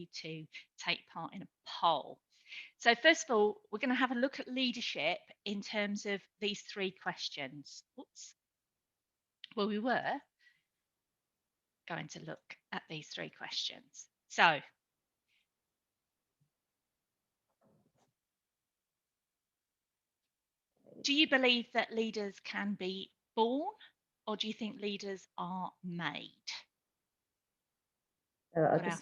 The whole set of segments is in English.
you to take part in a poll. So first of all, we're going to have a look at leadership in terms of these three questions. Oops. Well, we were going to look at these three questions. So, do you believe that leaders can be born, or do you think leaders are made? Got our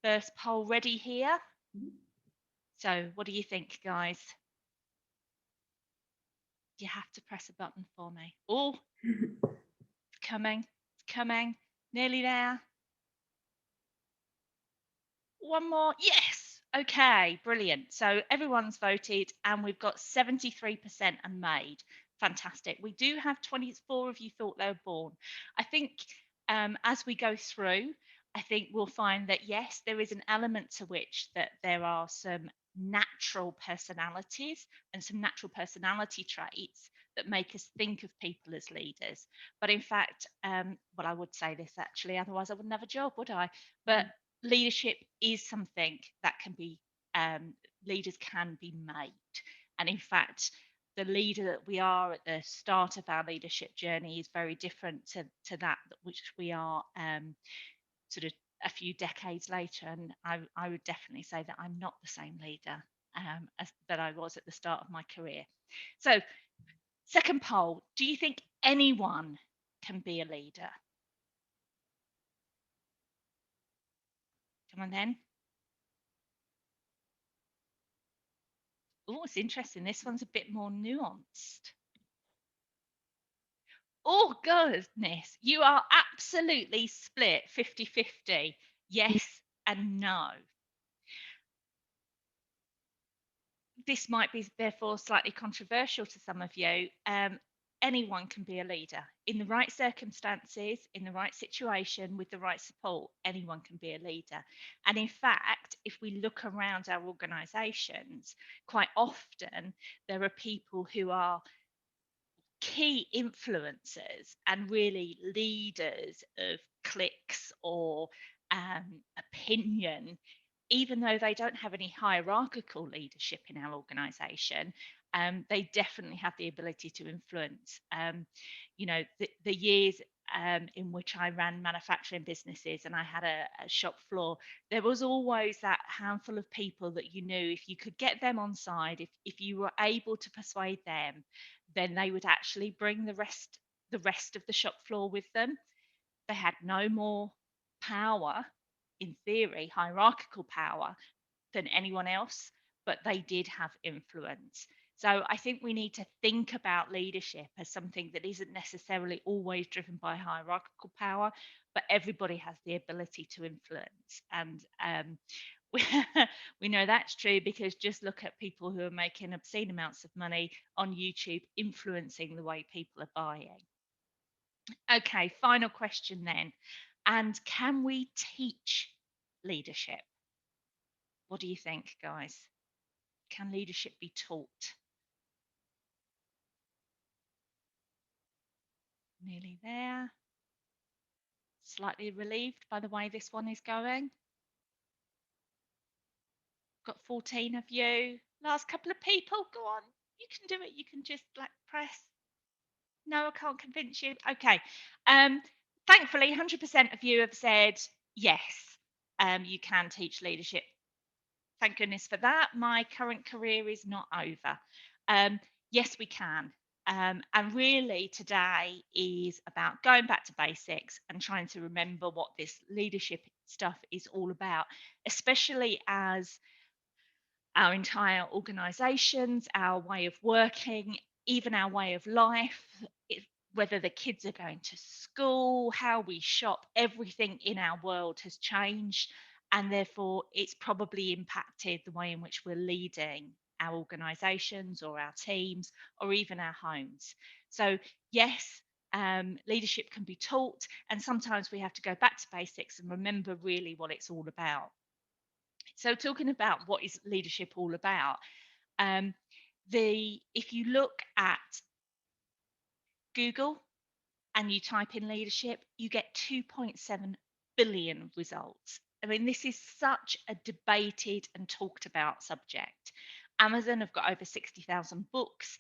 first poll ready here. So what do you think, guys? You have to press a button for me. Oh, it's coming. It's coming. Nearly there. One more. Yes. Okay, brilliant. So everyone's voted and we've got 73% and made. Fantastic. We do have 24 of you thought they were born. I think as we go through, I think we'll find that yes, there is an element to which that there are some natural personalities and some natural personality traits that make us think of people as leaders. But in fact, well, I would say this actually, otherwise I wouldn't have a job, would I? But leadership is something that can be leaders can be made, and in fact the leader that we are at the start of our leadership journey is very different to that which we are sort of a few decades later, and I would definitely say that I'm not the same leader as that I was at the start of my career. So second poll, do you think anyone can be a leader? Come on then. Oh, it's interesting. This one's a bit more nuanced. Oh, goodness. You are absolutely split 50-50. Yes and no. This might be, therefore, slightly controversial to some of you. Anyone can be a leader. In the right circumstances, in the right situation, with the right support, anyone can be a leader. And in fact, if we look around our organisations, quite often there are people who are key influencers and really leaders of cliques or opinion, even though they don't have any hierarchical leadership in our organization. They definitely have the ability to influence. The years in which I ran manufacturing businesses and I had a shop floor, there was always that handful of people that you knew if you could get them on side, if you were able to persuade them, then they would actually bring the rest of the shop floor with them. They had no more power, in theory, hierarchical power, than anyone else, but they did have influence. So I think we need to think about leadership as something that isn't necessarily always driven by hierarchical power, but everybody has the ability to influence. And we, we know that's true because just look at people who are making obscene amounts of money on YouTube, influencing the way people are buying. Okay, final question then. And can we teach leadership? What do you think, guys? Can leadership be taught? Nearly there. Slightly relieved by the way this one is going. Got 14 of you. Last couple of people. Go on. You can do it. You can just press. No, I can't convince you. Okay. Thankfully, 100% of you have said yes, you can teach leadership. Thank goodness for that. My current career is not over. Yes, we can. And really, today is about going back to basics and trying to remember what this leadership stuff is all about, especially as our entire organizations, our way of working, even our way of life, whether the kids are going to school, how we shop, everything in our world has changed. And therefore, it's probably impacted the way in which we're leading our organizations or our teams or even our homes. So, yes, leadership can be taught, and sometimes we have to go back to basics and remember really what it's all about. So, talking about what is leadership all about, if you look at Google and you type in leadership, you get 2.7 billion results. I mean, this is such a debated and talked about subject. Amazon have got over 60,000 books.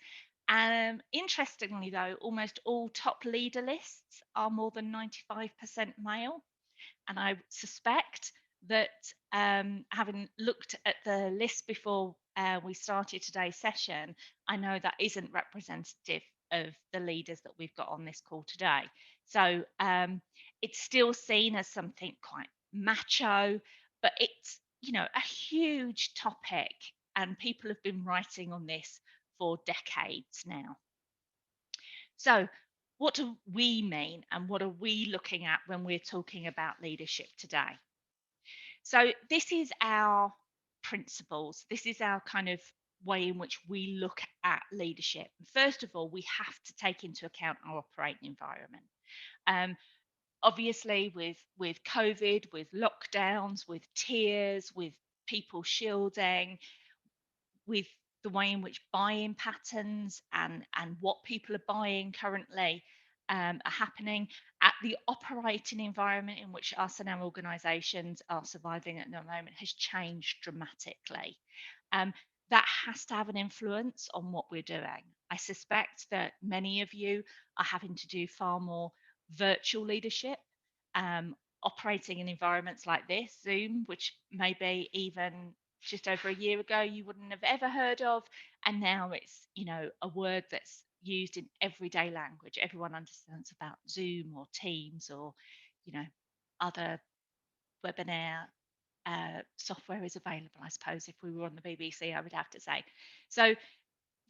Interestingly, though, almost all top leader lists are more than 95% male. And I suspect that, having looked at the list before we started today's session, I know that isn't representative of the leaders that we've got on this call today. So it's still seen as something quite macho, but it's, a huge topic, and people have been writing on this for decades now. So, what do we mean and what are we looking at when we're talking about leadership today? So, this is our principles. This is our kind of way in which we look at leadership. First of all, we have to take into account our operating environment. Um, Obviously, with COVID, with lockdowns, with tiers, with people shielding, with the way in which buying patterns and what people are buying currently are happening at the operating environment in which us and our organizations are surviving at the moment has changed dramatically. um, that has to have an influence on what we're doing. I suspect that many of you are having to do far more virtual leadership, operating in environments like this, Zoom, which maybe even just over a year ago you wouldn't have ever heard of, and now it's, a word that's used in everyday language. Everyone understands about Zoom or Teams or, you know other webinar software is available. I suppose if we were on the BBC, I would have to say. So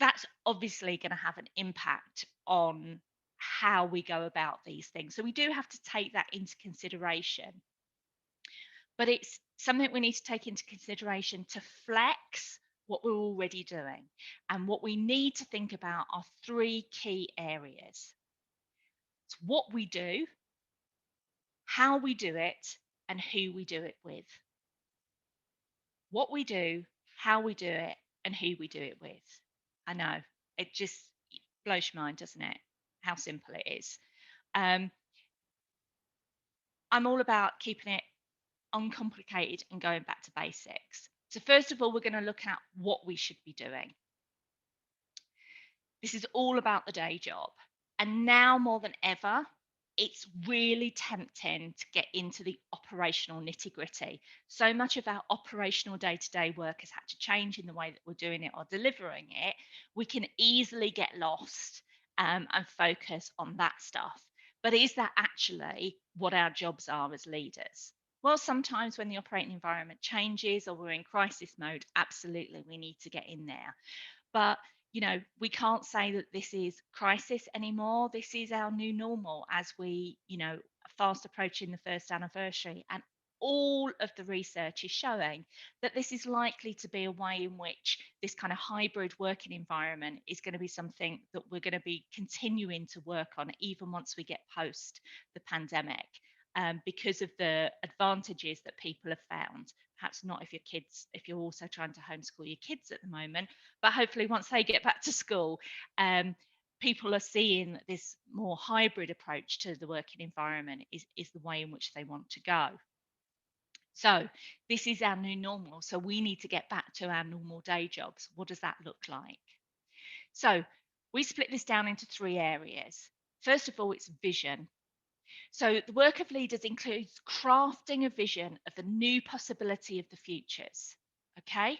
that's obviously going to have an impact on how we go about these things, so we do have to take that into consideration. But it's something we need to take into consideration to flex what we're already doing. And what we need to think about are three key areas: it's what we do, how we do it, and who we do it with. What we do, how we do it, and who we do it with. I know it just blows your mind, doesn't it? How simple it is. Um, I'm all about keeping it uncomplicated and going back to basics. So, first of all, we're going to look at what we should be doing. This is all about the day job. And now more than ever, it's really tempting to get into the operational nitty gritty. So much of our operational day to day work has had to change in the way that we're doing it or delivering it. We can easily get lost and focus on that stuff. But is that actually what our jobs are as leaders? Well, sometimes when the operating environment changes or we're in crisis mode, absolutely, we need to get in there. But, we can't say that this is crisis anymore. This is our new normal as we, fast approaching the first anniversary. And all of the research is showing that this is likely to be a way in which this kind of hybrid working environment is going to be something that we're going to be continuing to work on even once we get post the pandemic, because of the advantages that people have found. Perhaps not if you're also trying to homeschool your kids at the moment, but hopefully once they get back to school, people are seeing that this more hybrid approach to the working environment is the way in which they want to go. So this is our new normal. So we need to get back to our normal day jobs. What does that look like? So we split this down into three areas. First of all, it's vision. So the work of leaders includes crafting a vision of the new possibility of the futures. Okay?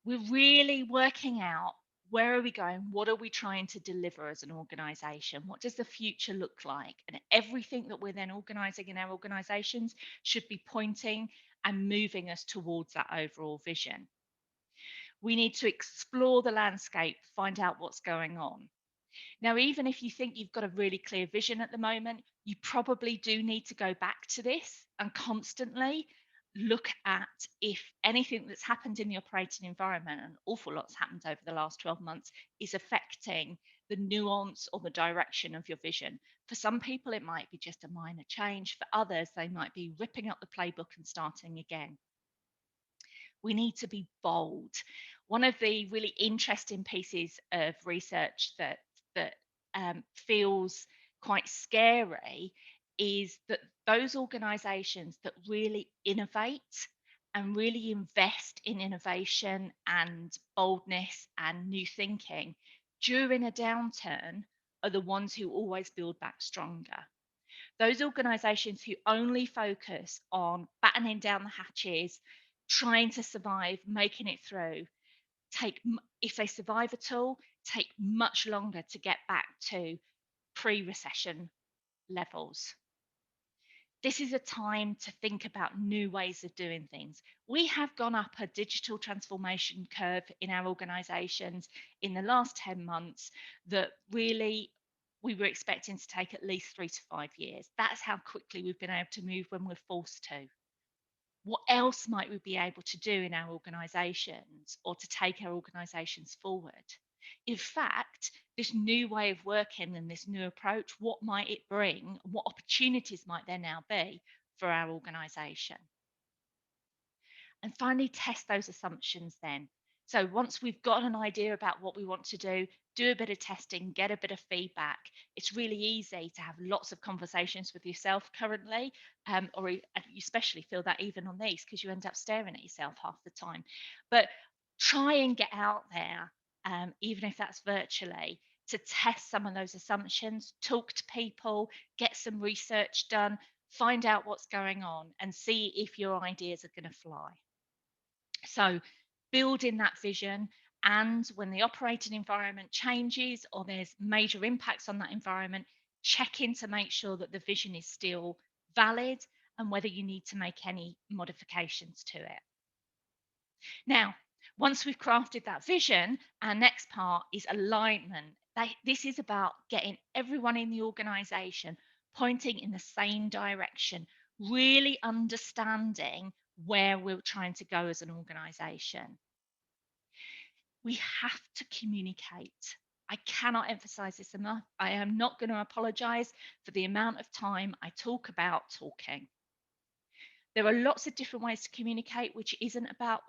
We're really working out, where are we going? What are we trying to deliver as an organization? What does the future look like? And everything that we're then organizing in our organizations should be pointing and moving us towards that overall vision. We need to explore the landscape, find out what's going on. Now, even if you think you've got a really clear vision at the moment, you probably do need to go back to this and constantly look at if anything that's happened in the operating environment, an awful lot's happened over the last 12 months, is affecting the nuance or the direction of your vision. For some people, it might be just a minor change. For others, they might be ripping up the playbook and starting again. We need to be bold. One of the really interesting pieces of research that feels quite scary is that those organizations that really innovate and really invest in innovation and boldness and new thinking during a downturn are the ones who always build back stronger. Those organizations who only focus on battening down the hatches, trying to survive, making it through, if they survive at all, take much longer to get back to pre-recession levels. This is a time to think about new ways of doing things. We have gone up a digital transformation curve in our organizations in the last 10 months that really we were expecting to take at least 3 to 5 years. That's how quickly we've been able to move when we're forced to. What else might we be able to do in our organizations or to take our organizations forward? In fact, this new way of working and this new approach, what might it bring? What opportunities might there now be for our organization? And finally, test those assumptions then. So once we've got an idea about what we want to do a bit of testing, get a bit of feedback. It's really easy to have lots of conversations with yourself currently, or you especially feel that even on these because you end up staring at yourself half the time. But try and get out there, even if that's virtually, to test some of those assumptions, talk to people, get some research done, find out what's going on, and see if your ideas are going to fly. So, building that vision, and when the operating environment changes or there's major impacts on that environment, check in to make sure that the vision is still valid and whether you need to make any modifications to it. Now, once we've crafted that vision, our next part is alignment. This is about getting everyone in the organization pointing in the same direction, really understanding where we're trying to go as an organization. We have to communicate. I cannot emphasize this enough. I am not going to apologize for the amount of time I talk about talking. There are lots of different ways to communicate, which isn't about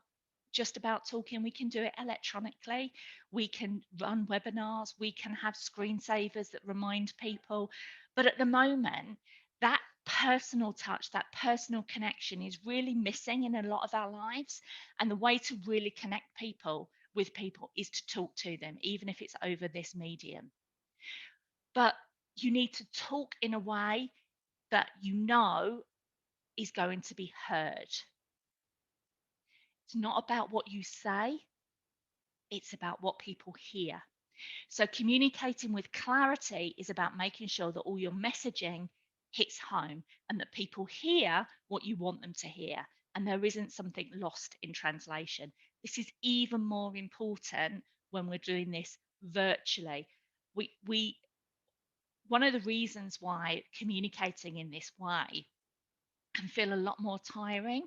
just about talking. We can do it electronically. We can run webinars. We can have screensavers that remind people. But at the moment, that personal touch, that personal connection is really missing in a lot of our lives. And the way to really connect people with people is to talk to them, even if it's over this medium. But you need to talk in a way that you know is going to be heard. It's not about what you say, it's about what people hear. So, communicating with clarity is about making sure that all your messaging hits home and that people hear what you want them to hear and there isn't something lost in translation. This is even more important when we're doing this virtually. We One of the reasons why communicating in this way can feel a lot more tiring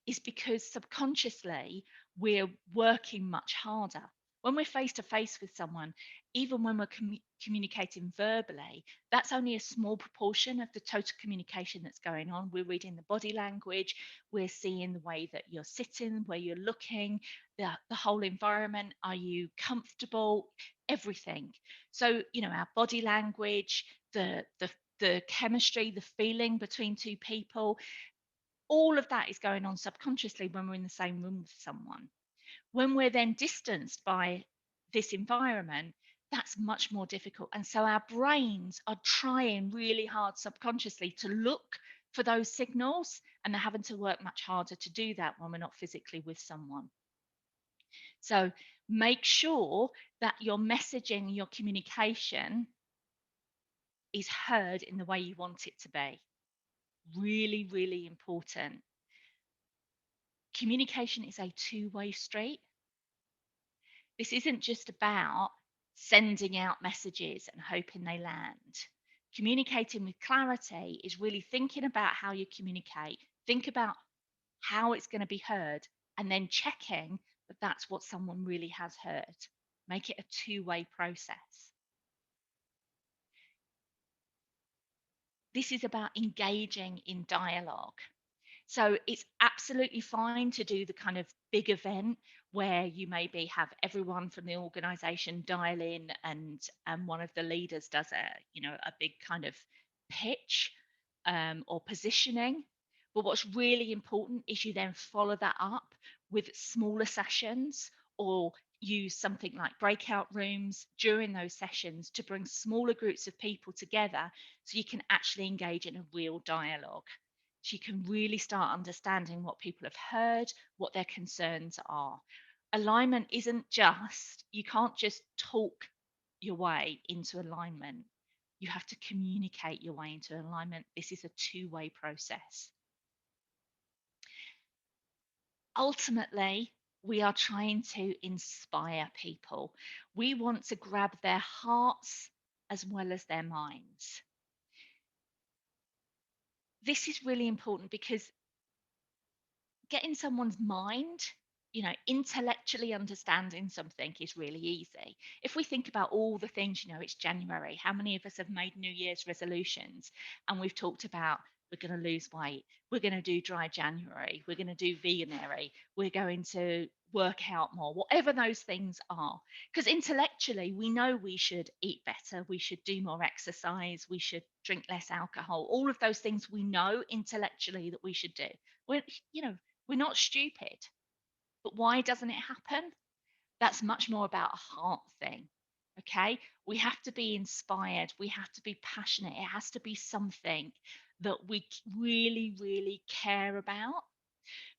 is because subconsciously we're working much harder. When we're face to face with someone, even when we're communicating verbally, that's only a small proportion of the total communication that's going on. We're reading the body language, we're seeing the way that you're sitting, where you're looking, the whole environment. Are you comfortable? Everything. So, our body language, the chemistry, the feeling between two people, all of that is going on subconsciously when we're in the same room with someone. When we're then distanced by this environment, that's much more difficult. And so our brains are trying really hard subconsciously to look for those signals, and they're having to work much harder to do that when we're not physically with someone. So make sure that your messaging, your communication is heard in the way you want it to be. Really, really important. Communication is a two-way street. This isn't just about sending out messages and hoping they land. Communicating with clarity is really thinking about how you communicate, think about how it's going to be heard, and then checking that that's what someone really has heard. Make it a two-way process. This is about engaging in dialogue. So it's absolutely fine to do the kind of big event where you maybe have everyone from the organization dial in and one of the leaders does a big kind of pitch. or positioning. But what's really important is you then follow that up with smaller sessions, or use something like breakout rooms during those sessions to bring smaller groups of people together so you can actually engage in a real dialogue. So you can really start understanding what people have heard, what their concerns are. Alignment isn't just, you can't just talk your way into alignment. You have to communicate your way into alignment. This is a two-way process. Ultimately, we are trying to inspire people. We want to grab their hearts as well as their minds. This is really important because getting someone's mind, intellectually understanding something is really easy. If we think about all the things, it's January, how many of us have made New Year's resolutions? And we've talked about, we're going to lose weight, we're going to do dry January, we're going to do veganary, we're going to work out more, whatever those things are. Because intellectually, we know we should eat better, we should do more exercise, we should drink less alcohol, all of those things we know intellectually that we should do. We're, you know, we're not stupid. But why doesn't it happen? That's much more about a heart thing. Okay. We have to be inspired. We have to be passionate. It has to be something that we really, really care about.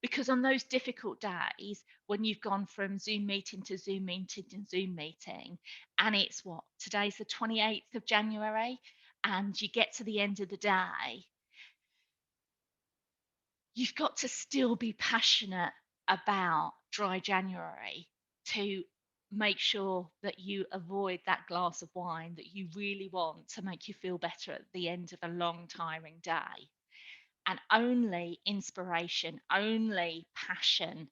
Because on those difficult days, when you've gone from Zoom meeting to Zoom meeting to Zoom meeting, and it's what? Today's the 28th of January, and you get to the end of the day, you've got to still be passionate about dry January to make sure that you avoid that glass of wine that you really want to make you feel better at the end of a long, tiring day. And only inspiration, only passion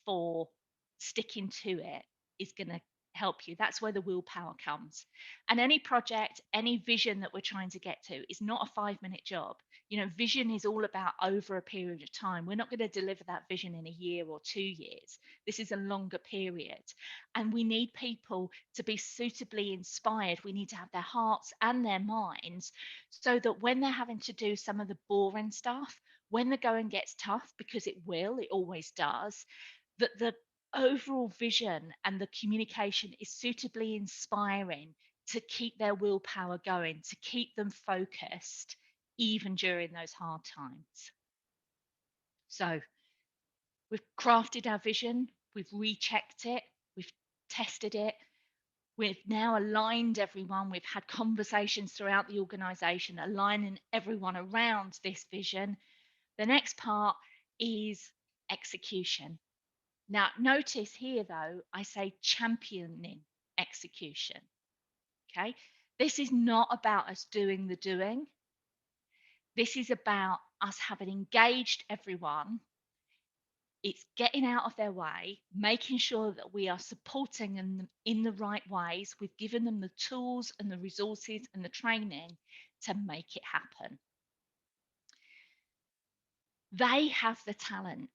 for sticking to it is going to help you. That's where the willpower comes. And any project, any vision that we're trying to get to is not a 5-minute job. Vision is all about over a period of time. We're not going to deliver that vision in a year or 2 years. This is a longer period. And we need people to be suitably inspired. We need to have their hearts and their minds so that when they're having to do some of the boring stuff, when the going gets tough, because it always does, that the overall vision and the communication is suitably inspiring to keep their willpower going, to keep them focused, even during those hard times. So we've crafted our vision, we've rechecked it, we've tested it, we've now aligned everyone, we've had conversations throughout the organization, aligning everyone around this vision. The next part is execution. Now, notice here, though, I say championing execution. Okay. This is not about us doing the doing. This is about us having engaged everyone. It's getting out of their way, making sure that we are supporting them in the right ways. We've given them the tools and the resources and the training to make it happen. They have the talent.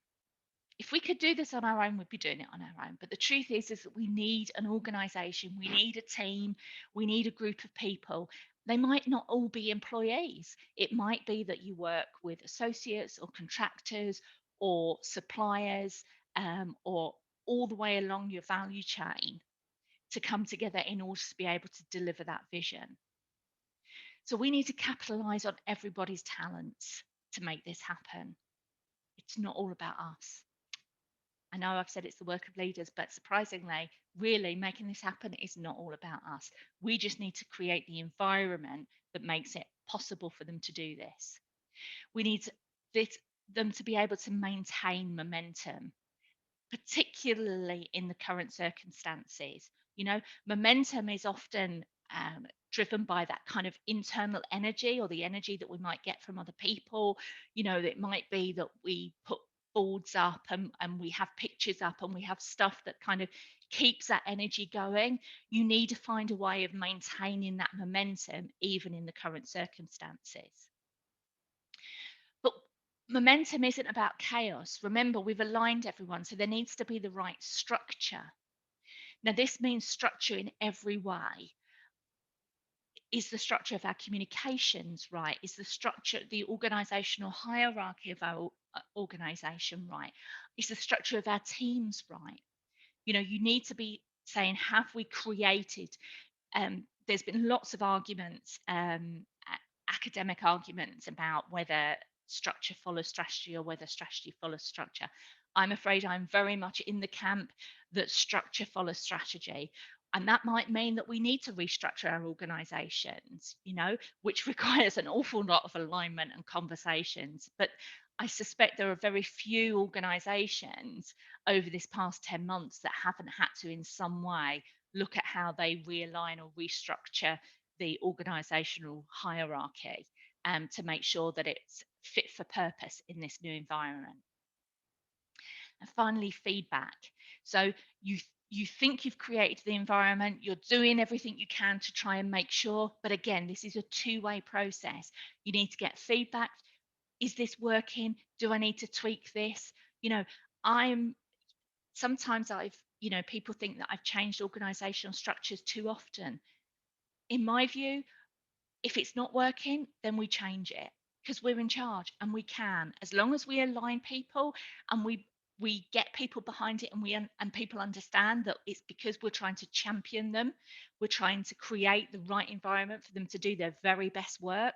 If we could do this on our own, we'd be doing it on our own. But the truth is that we need an organization, we need a team, we need a group of people. They might not all be employees. It might be that you work with associates or contractors or suppliers, or all the way along your value chain to come together in order to be able to deliver that vision. So we need to capitalize on everybody's talents to make this happen. It's not all about us. I know I've said it's the work of leaders, but surprisingly, really making this happen is not all about us. We just need to create the environment that makes it possible for them to do this. We need them to be able to maintain momentum, particularly in the current circumstances. Momentum is often driven by that kind of internal energy, or the energy that we might get from other people. It might be that we put boards up and we have pictures up and we have stuff that kind of keeps that energy going. You need to find a way of maintaining that momentum even in the current circumstances. But momentum isn't about chaos. Remember, we've aligned everyone, so there needs to be the right structure. Now, this means structure in every way. Is the structure of our communications right? Is the structure, the organizational hierarchy of our organization right? Is the structure of our teams right? You need to be saying, have we created, there's been lots of arguments, academic arguments about whether structure follows strategy or whether strategy follows structure. I'm afraid I'm very much in the camp that structure follows strategy. And that might mean that we need to restructure our organizations, which requires an awful lot of alignment and conversations. But I suspect there are very few organizations over this past 10 months that haven't had to, in some way, look at how they realign or restructure the organizational hierarchy, to make sure that it's fit for purpose in this new environment. And finally, feedback. So you think you've created the environment, you're doing everything you can to try and make sure, but again, this is a two-way process. You need to get feedback. Is this working? Do I need to tweak this? I'm sometimes people think that I've changed organizational structures too often. In my view, if it's not working, then we change it, because we're in charge and we can, as long as we align people and we get people behind it, and and people understand that it's because we're trying to champion them, we're trying to create the right environment for them to do their very best work.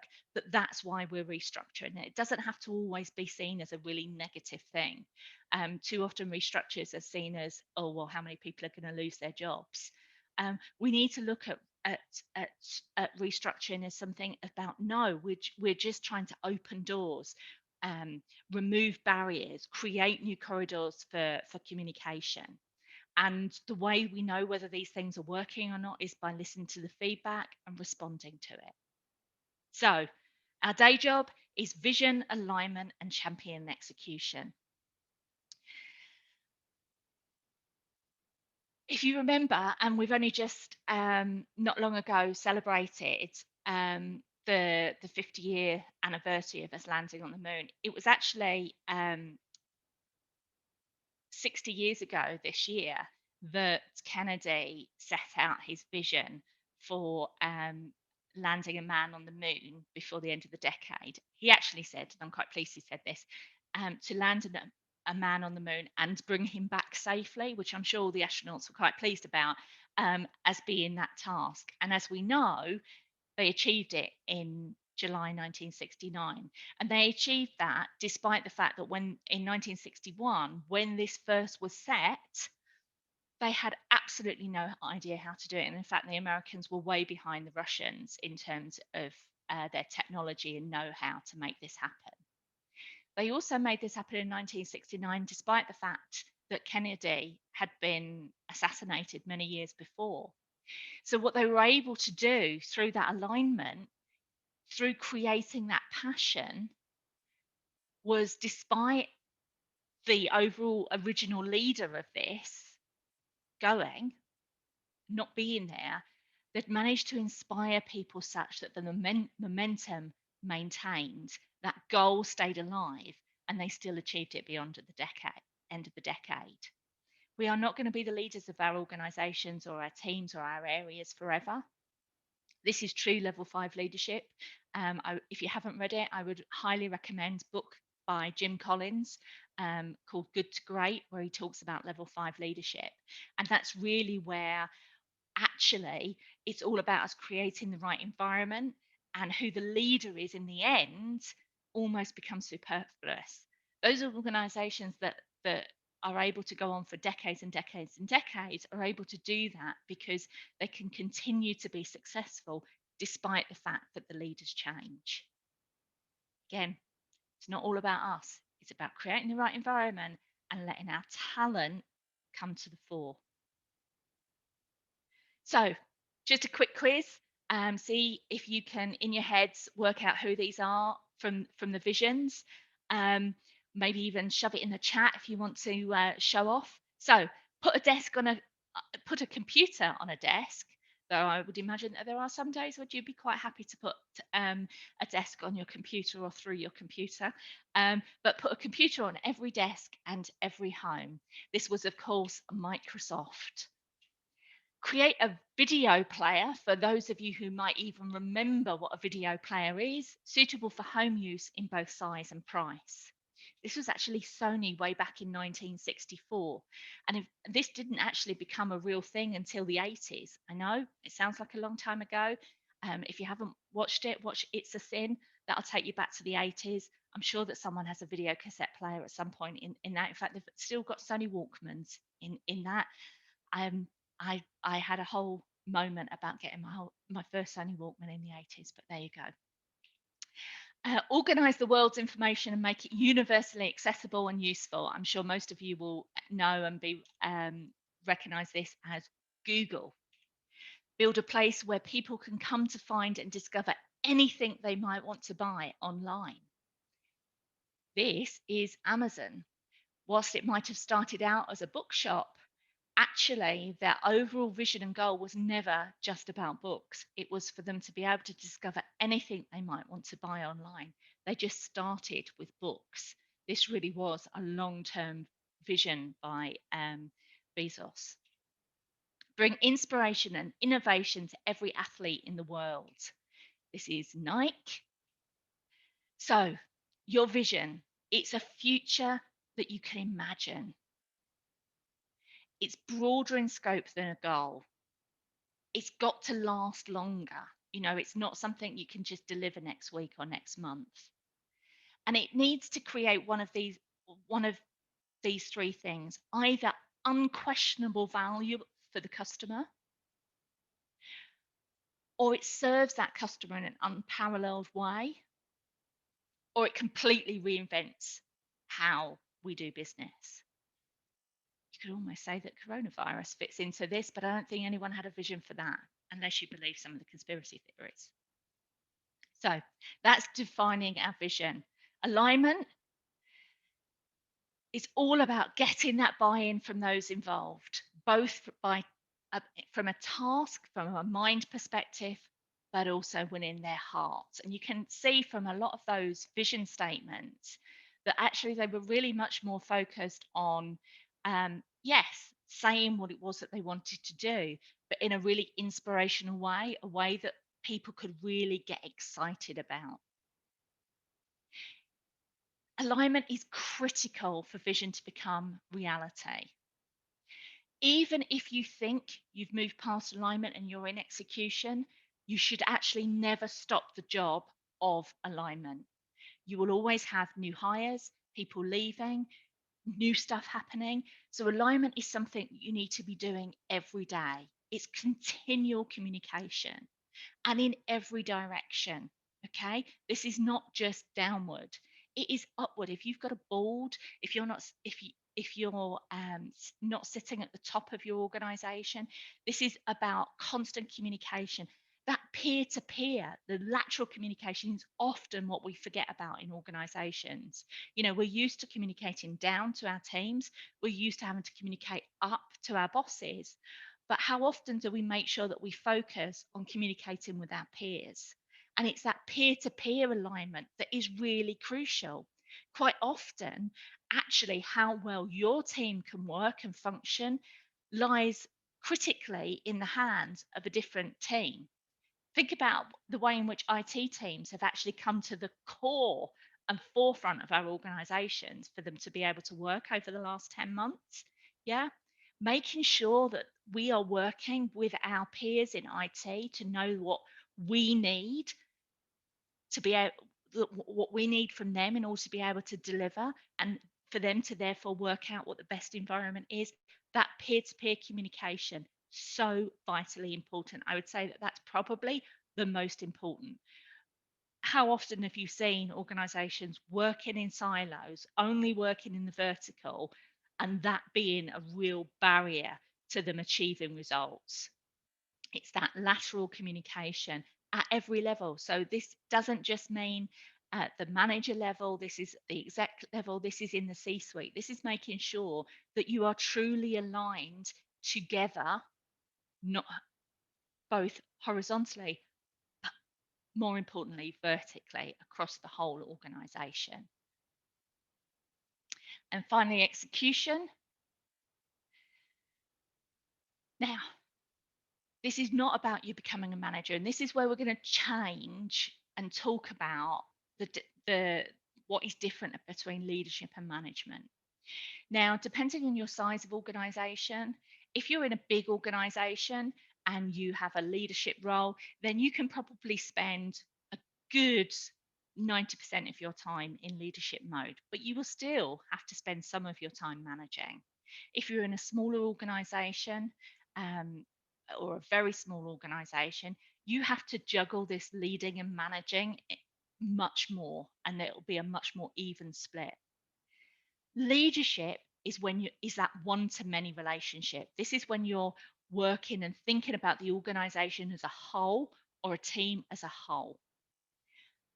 That's why we're restructuring it. It doesn't have to always be seen as a really negative thing. Too often restructures are seen as, oh well, how many people are going to lose their jobs? We need to look at, at, at restructuring as something about, no, we're just trying to open doors, remove barriers, create new corridors for communication. And the way we know whether these things are working or not is by listening to the feedback and responding to it. So our day job is vision, alignment, and champion execution. If you remember, and we've only just not long ago celebrated the 50-year anniversary of us landing on the moon. It was actually 60 years ago this year that Kennedy set out his vision for landing a man on the moon before the end of the decade. He actually said, and I'm quite pleased he said this, to land a man on the moon and bring him back safely, which I'm sure all the astronauts were quite pleased about, as being that task. And as we know, they achieved it in July 1969. And they achieved that despite the fact that when in 1961, when this first was set, they had absolutely no idea how to do it. And in fact, the Americans were way behind the Russians in terms of their technology and know-how to make this happen. They also made this happen in 1969, despite the fact that Kennedy had been assassinated many years before. So what they were able to do through that alignment, through creating that passion, was, despite the overall original leader of this going, not being there, they'd managed to inspire people such that the momentum maintained, that goal stayed alive, and they still achieved it beyond the end of the decade. We are not going to be the leaders of our organizations or our teams or our areas forever. This is true level 5 leadership. If you haven't read it, I would highly recommend a book by Jim Collins called Good to Great, where he talks about level 5 leadership. And that's really where actually it's all about us creating the right environment, and who the leader is in the end almost becomes superfluous. Those organizations that are able to go on for decades and decades and decades are able to do that because they can continue to be successful despite the fact that the leaders change. Again, it's not all about us. It's about creating the right environment and letting our talent come to the fore. So, just a quick quiz. See if you can, in your heads, work out who these are from the visions. Maybe even shove it in the chat if you want to show off. So, put a computer on a desk. Though I would imagine that there are some days would you be quite happy to put a desk on your computer or through your computer. But put a computer on every desk and every home. This was, of course, Microsoft. Create a video player for those of you who might even remember what a video player is, suitable for home use in both size and price. This was actually Sony way back in 1964. And this didn't actually become a real thing until the 80s. I know it sounds like a long time ago. If you haven't watched it, watch It's a Sin. That'll take you back to the 80s. I'm sure that someone has a video cassette player at some point in that. In fact, they've still got Sony Walkmans in that. I had a whole moment about getting my first Sony Walkman in the 80s, but there you go. Organize the world's information and make it universally accessible and useful. I'm sure most of you will know and be recognize this as Google. Build a place where people can come to find and discover anything they might want to buy online. This is Amazon. Whilst it might have started out as a bookshop, actually their overall vision and goal was never just about books. It was for them to be able to discover anything they might want to buy online. They just started with books. This really was a long-term vision by Bezos. Bring inspiration and innovation to every athlete in the world. This is Nike. So your vision, it's a future that you can imagine. It's broader in scope than a goal. It's got to last longer. You know, it's not something you can just deliver next week or next month. And it needs to create one of these three things: either unquestionable value for the customer, or it serves that customer in an unparalleled way, or it completely reinvents how we do business. You could almost say that coronavirus fits into this, but I don't think anyone had a vision for that, unless you believe some of the conspiracy theories. So that's defining our vision. Alignment is all about getting that buy-in from those involved, both from a task, from a mind perspective, but also within their hearts. And you can see from a lot of those vision statements that actually they were really much more focused on, yes, saying what it was that they wanted to do, but in a really inspirational way, a way that people could really get excited about. Alignment is critical for vision to become reality. Even if you think you've moved past alignment and you're in execution, you should actually never stop the job of alignment. You will always have new hires, people leaving, new stuff happening. So alignment is something you need to be doing every day. It's continual communication and in every direction. Okay, this is not just downward, it is upward. If you've got a board, if you're not sitting at the top of your organization, this is about constant communication. That peer to peer, the lateral communication, is often what we forget about in organizations. You know, we're used to communicating down to our teams, we're used to having to communicate up to our bosses, but how often do we make sure that we focus on communicating with our peers? And it's that peer to peer alignment that is really crucial. Quite often, actually, how well your team can work and function lies critically in the hands of a different team. Think about the way in which IT teams have actually come to the core and forefront of our organizations for them to be able to work over the last 10 months. Yeah. Making sure that we are working with our peers in IT to know what we need to be able, what we need from them in order to be able to deliver, and for them to therefore work out what the best environment is. That peer-to-peer communication, so vitally important. I would say that that's probably the most important. How often have you seen organizations working in silos, only working in the vertical, and that being a real barrier to them achieving results? It's that lateral communication at every level. So this doesn't just mean at the manager level, this is the exec level, this is in the C-suite. This is making sure that you are truly aligned together, not both horizontally, but more importantly, vertically across the whole organization. And finally, execution. Now, this is not about you becoming a manager, and this is where we're going to change and talk about the what is different between leadership and management. Now, depending on your size of organization, if you're in a big organization and you have a leadership role, then you can probably spend a good 90% of your time in leadership mode, but you will still have to spend some of your time managing. If you're in a smaller organization, um, or a very small organization, you have to juggle this leading and managing much more, and it'll be a much more even split. Leadership is when you is that one to many relationship. This is when you're working and thinking about the organization as a whole or a team as a whole.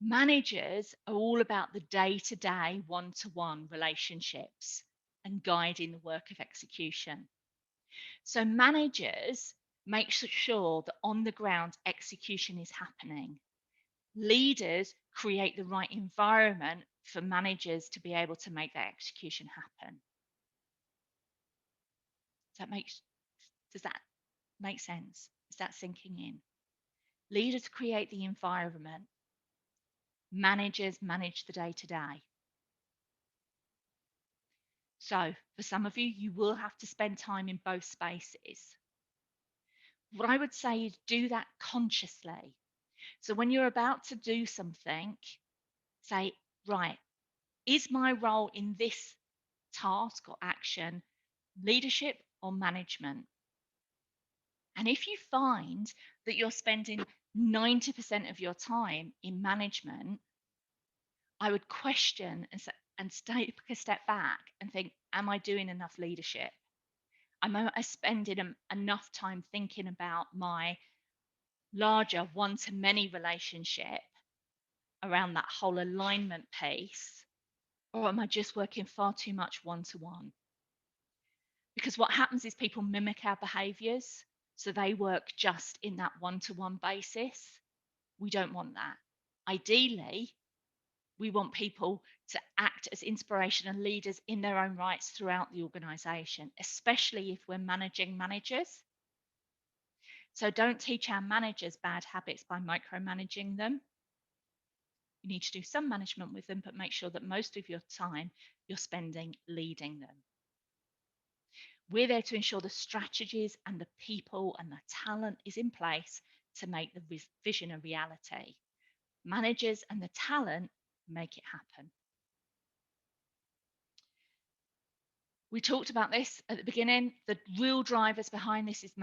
Managers are all about the day-to-day one-to-one relationships and guiding the work of execution. So managers make sure that on the ground execution is happening. Leaders create the right environment for managers to be able to make that execution happen. Does that make sense? Is that sinking in? Leaders create the environment, managers manage the day to day. So, for some of you, you will have to spend time in both spaces. What I would say is do that consciously. So, when you're about to do something, say, right, is my role in this task or action leadership or management? And if you find that you're spending 90% of your time in management, I would question and take a step back and think, am I doing enough leadership? Am I spending enough time thinking about my larger one to many relationship around that whole alignment piece? Or am I just working far too much one to one? Because what happens is people mimic our behaviors. So they work just in that one to one basis. We don't want that. Ideally, we want people to act as inspirational leaders in their own rights throughout the organization, especially if we're managing managers. So don't teach our managers bad habits by micromanaging them. You need to do some management with them, but make sure that most of your time you're spending leading them. We're there to ensure the strategies and the people and the talent is in place to make the vision a reality. Managers and the talent make it happen. We talked about this at the beginning. The real drivers behind this is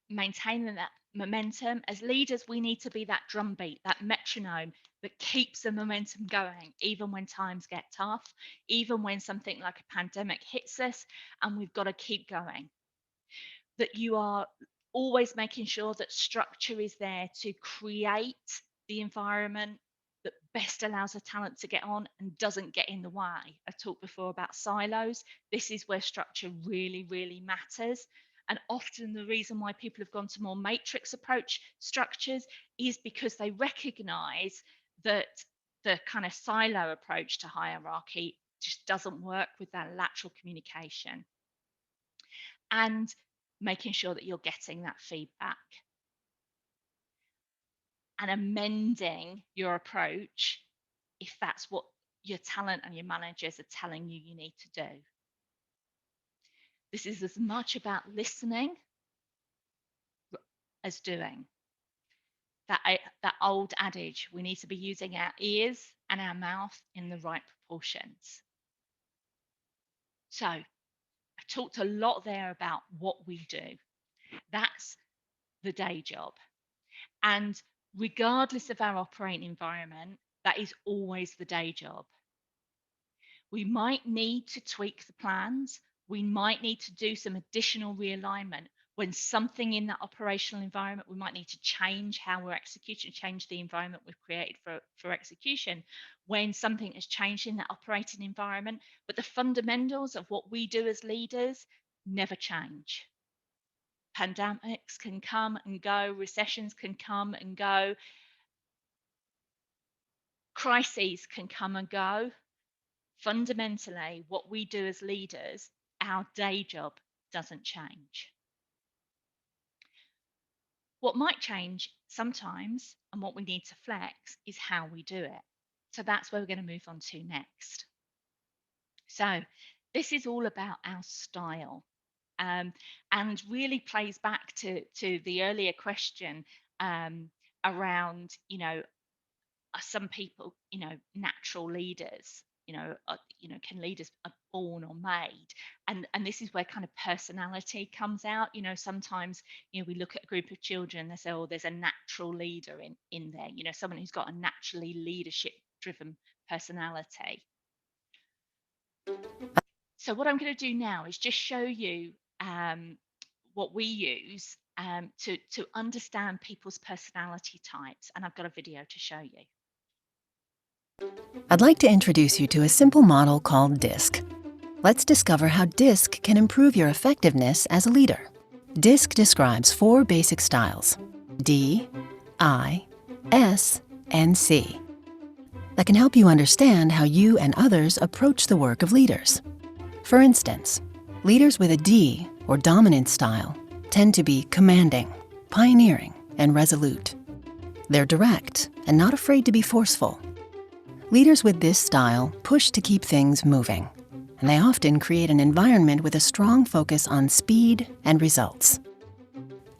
maintaining that momentum. As leaders, we need to be that drumbeat, that metronome that keeps the momentum going, even when times get tough, even when something like a pandemic hits us and we've got to keep going. That you are always making sure that structure is there to create the environment that best allows the talent to get on and doesn't get in the way. I talked before about silos. This is where structure really, really matters. And often the reason why people have gone to more matrix approach structures is because they recognize that the kind of silo approach to hierarchy just doesn't work with that lateral communication. And making sure that you're getting that feedback and amending your approach if that's what your talent and your managers are telling you you need to do. This is as much about listening as doing. That old adage, we need to be using our ears and our mouth in the right proportions. So I've talked a lot there about what we do. That's the day job. And regardless of our operating environment, that is always the day job. We might need to tweak the plans. We might need to do some additional realignment when something in that operational environment, we might need to change how we're executing, change the environment we've created for execution when something has changed in that operating environment. But the fundamentals of what we do as leaders never change. Pandemics can come and go, recessions can come and go, crises can come and go. Fundamentally, what we do as leaders, our day job doesn't change. What might change sometimes and what we need to flex is how we do it. So that's where we're going to move on to next. So this is all about our style, um, and really plays back to the earlier question, around, are some people, natural leaders? Can leaders are born or made? And this is where kind of personality comes out. Sometimes, we look at a group of children, they say, oh, there's a natural leader in there. Someone who's got a naturally leadership driven personality. So what I'm going to do now is just show you, what we use, to understand people's personality types, and I've got a video to show you. I'd like to introduce you to a simple model called DISC. Let's discover how DISC can improve your effectiveness as a leader. DISC describes 4 basic styles: D, I, S, and C, that can help you understand how you and others approach the work of leaders. For instance, leaders with a D or dominant style tend to be commanding, pioneering, and resolute. They're direct and not afraid to be forceful. Leaders with this style push to keep things moving, and they often create an environment with a strong focus on speed and results.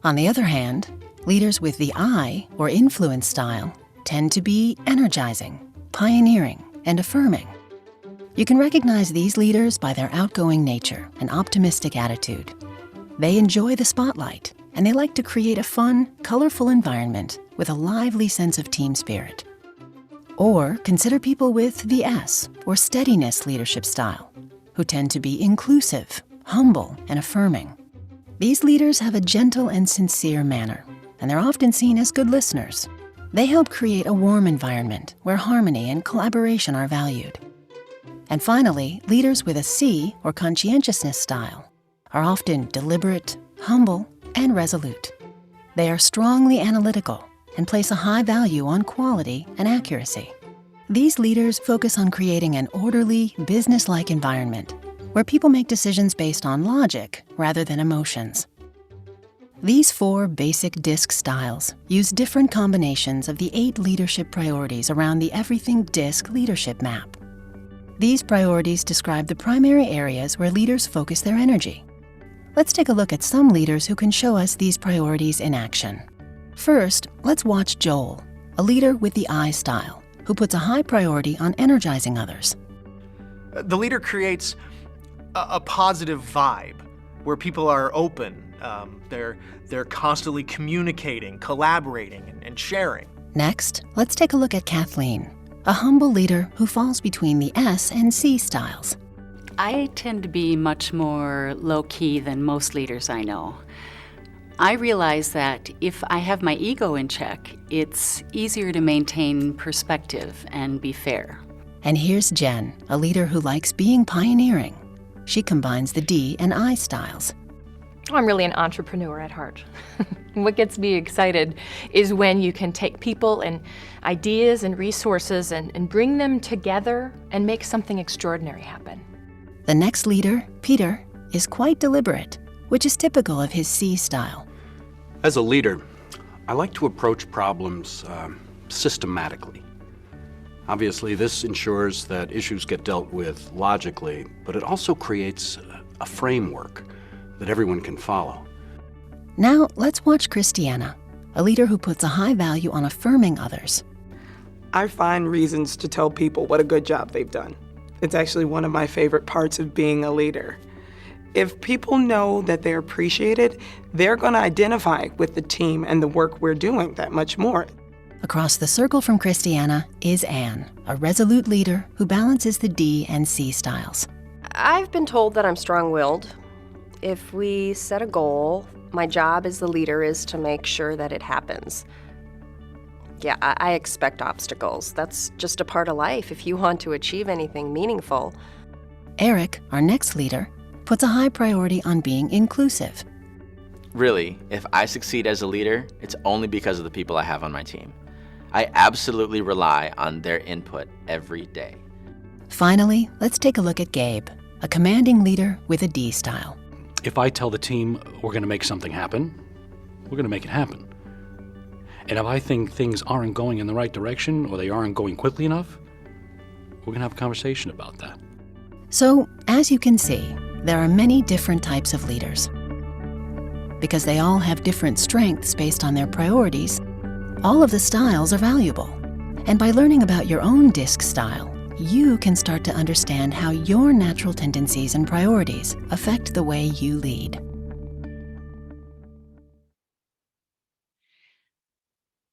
On the other hand, leaders with the I or influence style tend to be energizing, pioneering, and affirming. You can recognize these leaders by their outgoing nature and optimistic attitude. They enjoy the spotlight, and they like to create a fun, colorful environment with a lively sense of team spirit. Or consider people with the S or steadiness leadership style, who tend to be inclusive, humble, and affirming. These leaders have a gentle and sincere manner, and they're often seen as good listeners. They help create a warm environment where harmony and collaboration are valued. And finally, leaders with a C or conscientiousness style are often deliberate, humble, and resolute. They are strongly analytical and place a high value on quality and accuracy. These leaders focus on creating an orderly, business-like environment where people make decisions based on logic rather than emotions. These 4 basic DISC styles use different combinations of the 8 leadership priorities around the Everything DISC leadership map. These priorities describe the primary areas where leaders focus their energy. Let's take a look at some leaders who can show us these priorities in action. First, let's watch Joel, a leader with the I style, who puts a high priority on energizing others. The leader creates a positive vibe where people are open. They're constantly communicating, collaborating, and sharing. Next, let's take a look at Kathleen, a humble leader who falls between the S and C styles. I tend to be much more low-key than most leaders I know. I realize that if I have my ego in check, it's easier to maintain perspective and be fair. And here's Jen, a leader who likes being pioneering. She combines the D and I styles. I'm really an entrepreneur at heart. What gets me excited is when you can take people and ideas and resources and bring them together and make something extraordinary happen. The next leader, Peter, is quite deliberate, which is typical of his C style. As a leader, I like to approach problems systematically. Obviously, this ensures that issues get dealt with logically, but it also creates a framework that everyone can follow. Now, let's watch Christiana, a leader who puts a high value on affirming others. I find reasons to tell people what a good job they've done. It's actually one of my favorite parts of being a leader. If people know that they're appreciated, they're going to identify with the team and the work we're doing that much more. Across the circle from Christiana is Anne, a resolute leader who balances the D and C styles. I've been told that I'm strong-willed. If we set a goal, my job as the leader is to make sure that it happens. Yeah, I expect obstacles. That's just a part of life if you want to achieve anything meaningful. Eric, our next leader, puts a high priority on being inclusive. Really, if I succeed as a leader, it's only because of the people I have on my team. I absolutely rely on their input every day. Finally, let's take a look at Gabe, a commanding leader with a D style. If I tell the team we're going to make something happen, we're going to make it happen. And if I think things aren't going in the right direction or they aren't going quickly enough, we're going to have a conversation about that. So, as you can see, there are many different types of leaders. Because they all have different strengths based on their priorities, all of the styles are valuable. And by learning about your own DISC style, you can start to understand how your natural tendencies and priorities affect the way you lead.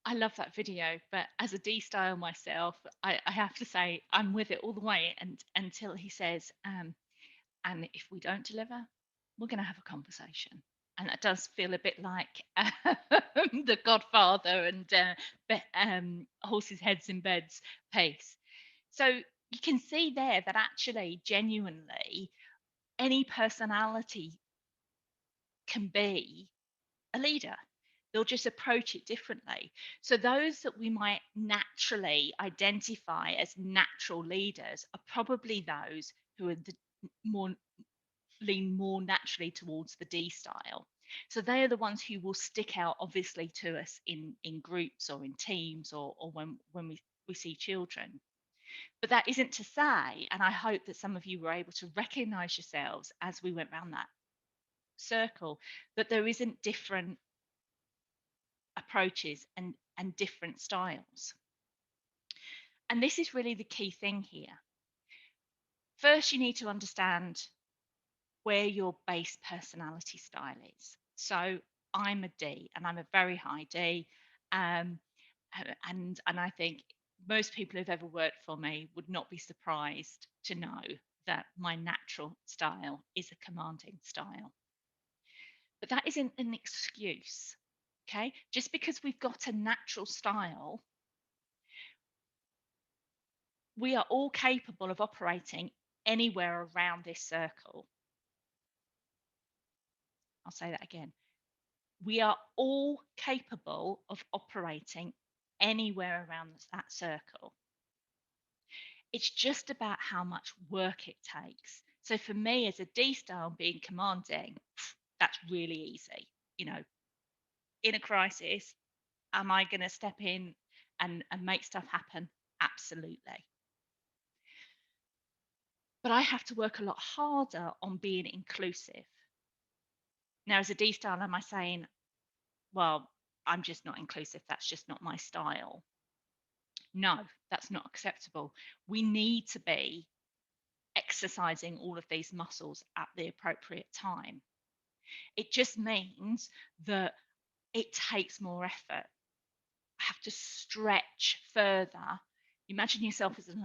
I love that video, but as a D style myself, I have to say I'm with it all the way and until he says, and if we don't deliver, we're going to have a conversation. And that does feel a bit like the Godfather and Horses, Heads in Beds pace. So you can see there that actually, genuinely, any personality can be a leader. They'll just approach it differently. So those that we might naturally identify as natural leaders are probably those who are the more lean more naturally towards the D style. So they are the ones who will stick out obviously to us in groups or in teams or when we see children. But that isn't to say, and I hope that some of you were able to recognize yourselves as we went round that circle, that there isn't different approaches and different styles. And this is really the key thing here. First, you need to understand where your base personality style is. So I'm a D and I'm a very high D. Um, and I think most people who've ever worked for me would not be surprised to know that my natural style is a commanding style. But that isn't an excuse, okay? Just because we've got a natural style, we are all capable of operating anywhere around this circle. I'll say that again. We are all capable of operating anywhere around that circle. It's just about how much work it takes. So for me as a D style being commanding, that's really easy. You know, in a crisis, am I going to step in and make stuff happen? Absolutely. But I have to work a lot harder on being inclusive. Now, as a D style, am I saying, well, I'm just not inclusive, that's just not my style? No, that's not acceptable. We need to be exercising all of these muscles at the appropriate time. It just means that it takes more effort. I have to stretch further. Imagine yourself as a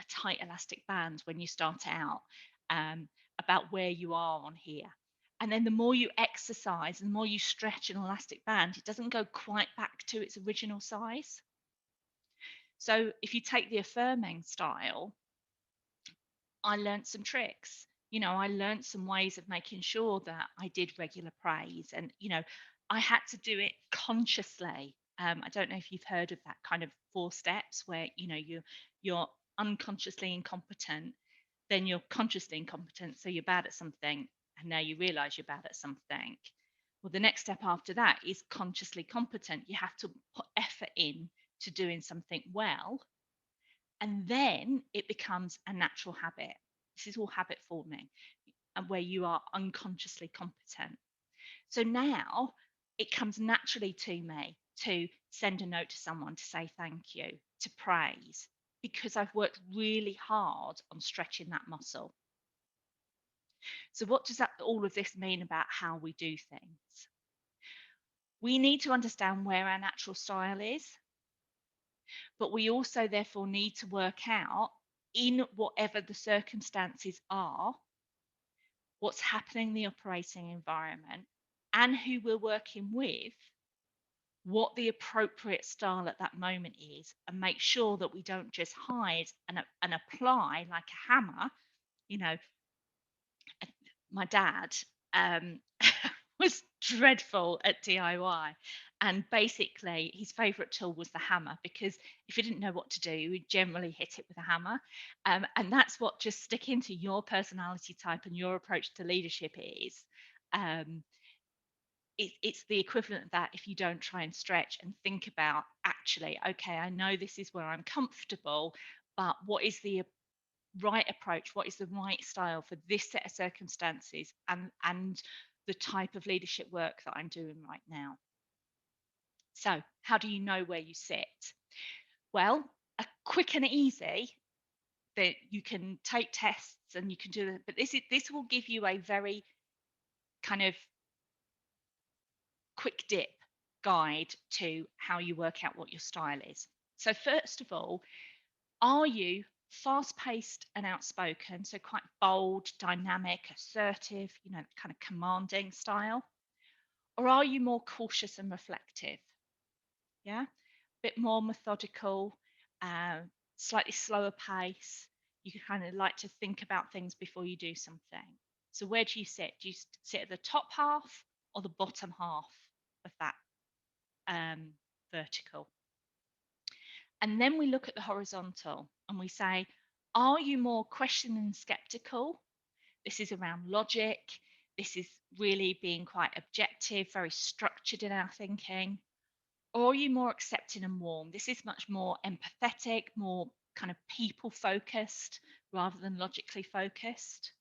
tight elastic band when you start out, about where you are on here. And then the more you exercise and the more you stretch an elastic band, it doesn't go quite back to its original size. So if you take the affirming style, I learned some tricks. You know, I learned some ways of making sure that I did regular praise. And, you know, I had to do it consciously. I don't know if you've heard of that kind of 4 steps where, you know, you're unconsciously incompetent, then you're consciously incompetent, so you're bad at something, and now you realize you're bad at something. Well, the next step after that is consciously competent. You have to put effort in to doing something well, and then it becomes a natural habit. This is all habit forming, and where you are unconsciously competent. So now it comes naturally to me to send a note to someone to say thank you, to praise, because I've worked really hard on stretching that muscle. So what does that all of this mean about how we do things? We need to understand where our natural style is, but we also therefore need to work out, in whatever the circumstances are, what's happening in the operating environment and who we're working with, what the appropriate style at that moment is, and make sure that we don't just hide and apply like a hammer. You know, my dad was dreadful at DIY. And basically, his favourite tool was the hammer, because if he didn't know what to do, he would generally hit it with a hammer. And that's what just sticking to your personality type and your approach to leadership is. it's the equivalent of that if you don't try and stretch and think about, actually, okay, I know this is where I'm comfortable, but what is the right approach? What is the right style for this set of circumstances and the type of leadership work that I'm doing right now? So, how do you know where you sit? Well, a quick and easy that you can take tests and you can do it, but this will give you a very kind of quick dip guide to how you work out what your style is. So first of all, are you fast paced and outspoken, so quite bold, dynamic, assertive, kind of commanding style? Or are you more cautious and reflective? Yeah, bit more methodical, uh, slightly slower pace. You kind of like to think about things before you do something. So where do you sit? Do you sit at the top half or the bottom half of that vertical? And then we look at the horizontal and we say, are you more questioning and skeptical? This is around logic. This is really being quite objective, very structured in our thinking. Or are you more accepting and warm? This is much more empathetic, more kind of people focused rather than logically focused.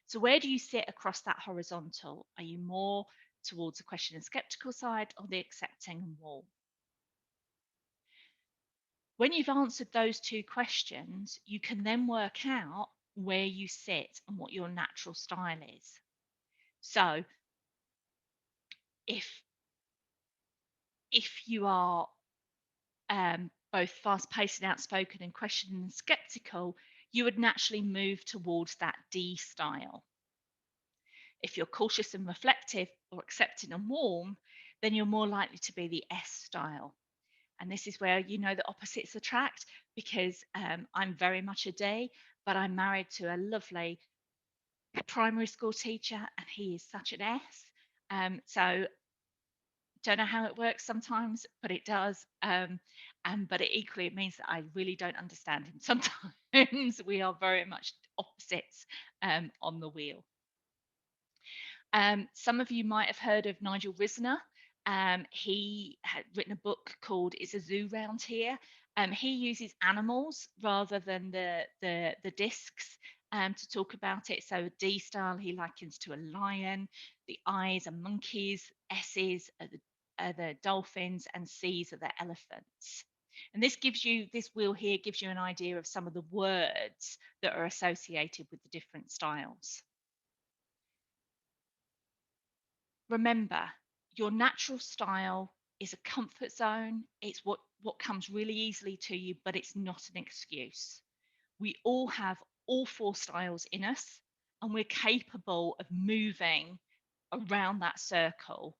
So, where do you sit across that horizontal? Are you more towards the question and skeptical side or the accepting and warm? When you've answered those two questions, you can then work out where you sit and what your natural style is. So, if you are both fast-paced and outspoken and questioning and skeptical, you would naturally move towards that D style. If you're cautious and reflective or accepting and warm, then you're more likely to be the S style. And this is where the opposites attract, because I'm very much a D, but I'm married to a lovely primary school teacher and he is such an S. So don't know how it works sometimes, but it does. But equally, it means that I really don't understand him. Sometimes we are very much opposites on the wheel. Some of you might have heard of Nigel Risner. He had written a book called "It's a Zoo Round Here." He uses animals rather than the discs to talk about it. So D style he likens to a lion. The I's are monkeys. S's are the dolphins, and C's are the elephants. And this wheel here gives you an idea of some of the words that are associated with the different styles. Remember, your natural style is a comfort zone. It's what comes really easily to you, but it's not an excuse. We all have all four styles in us, and we're capable of moving around that circle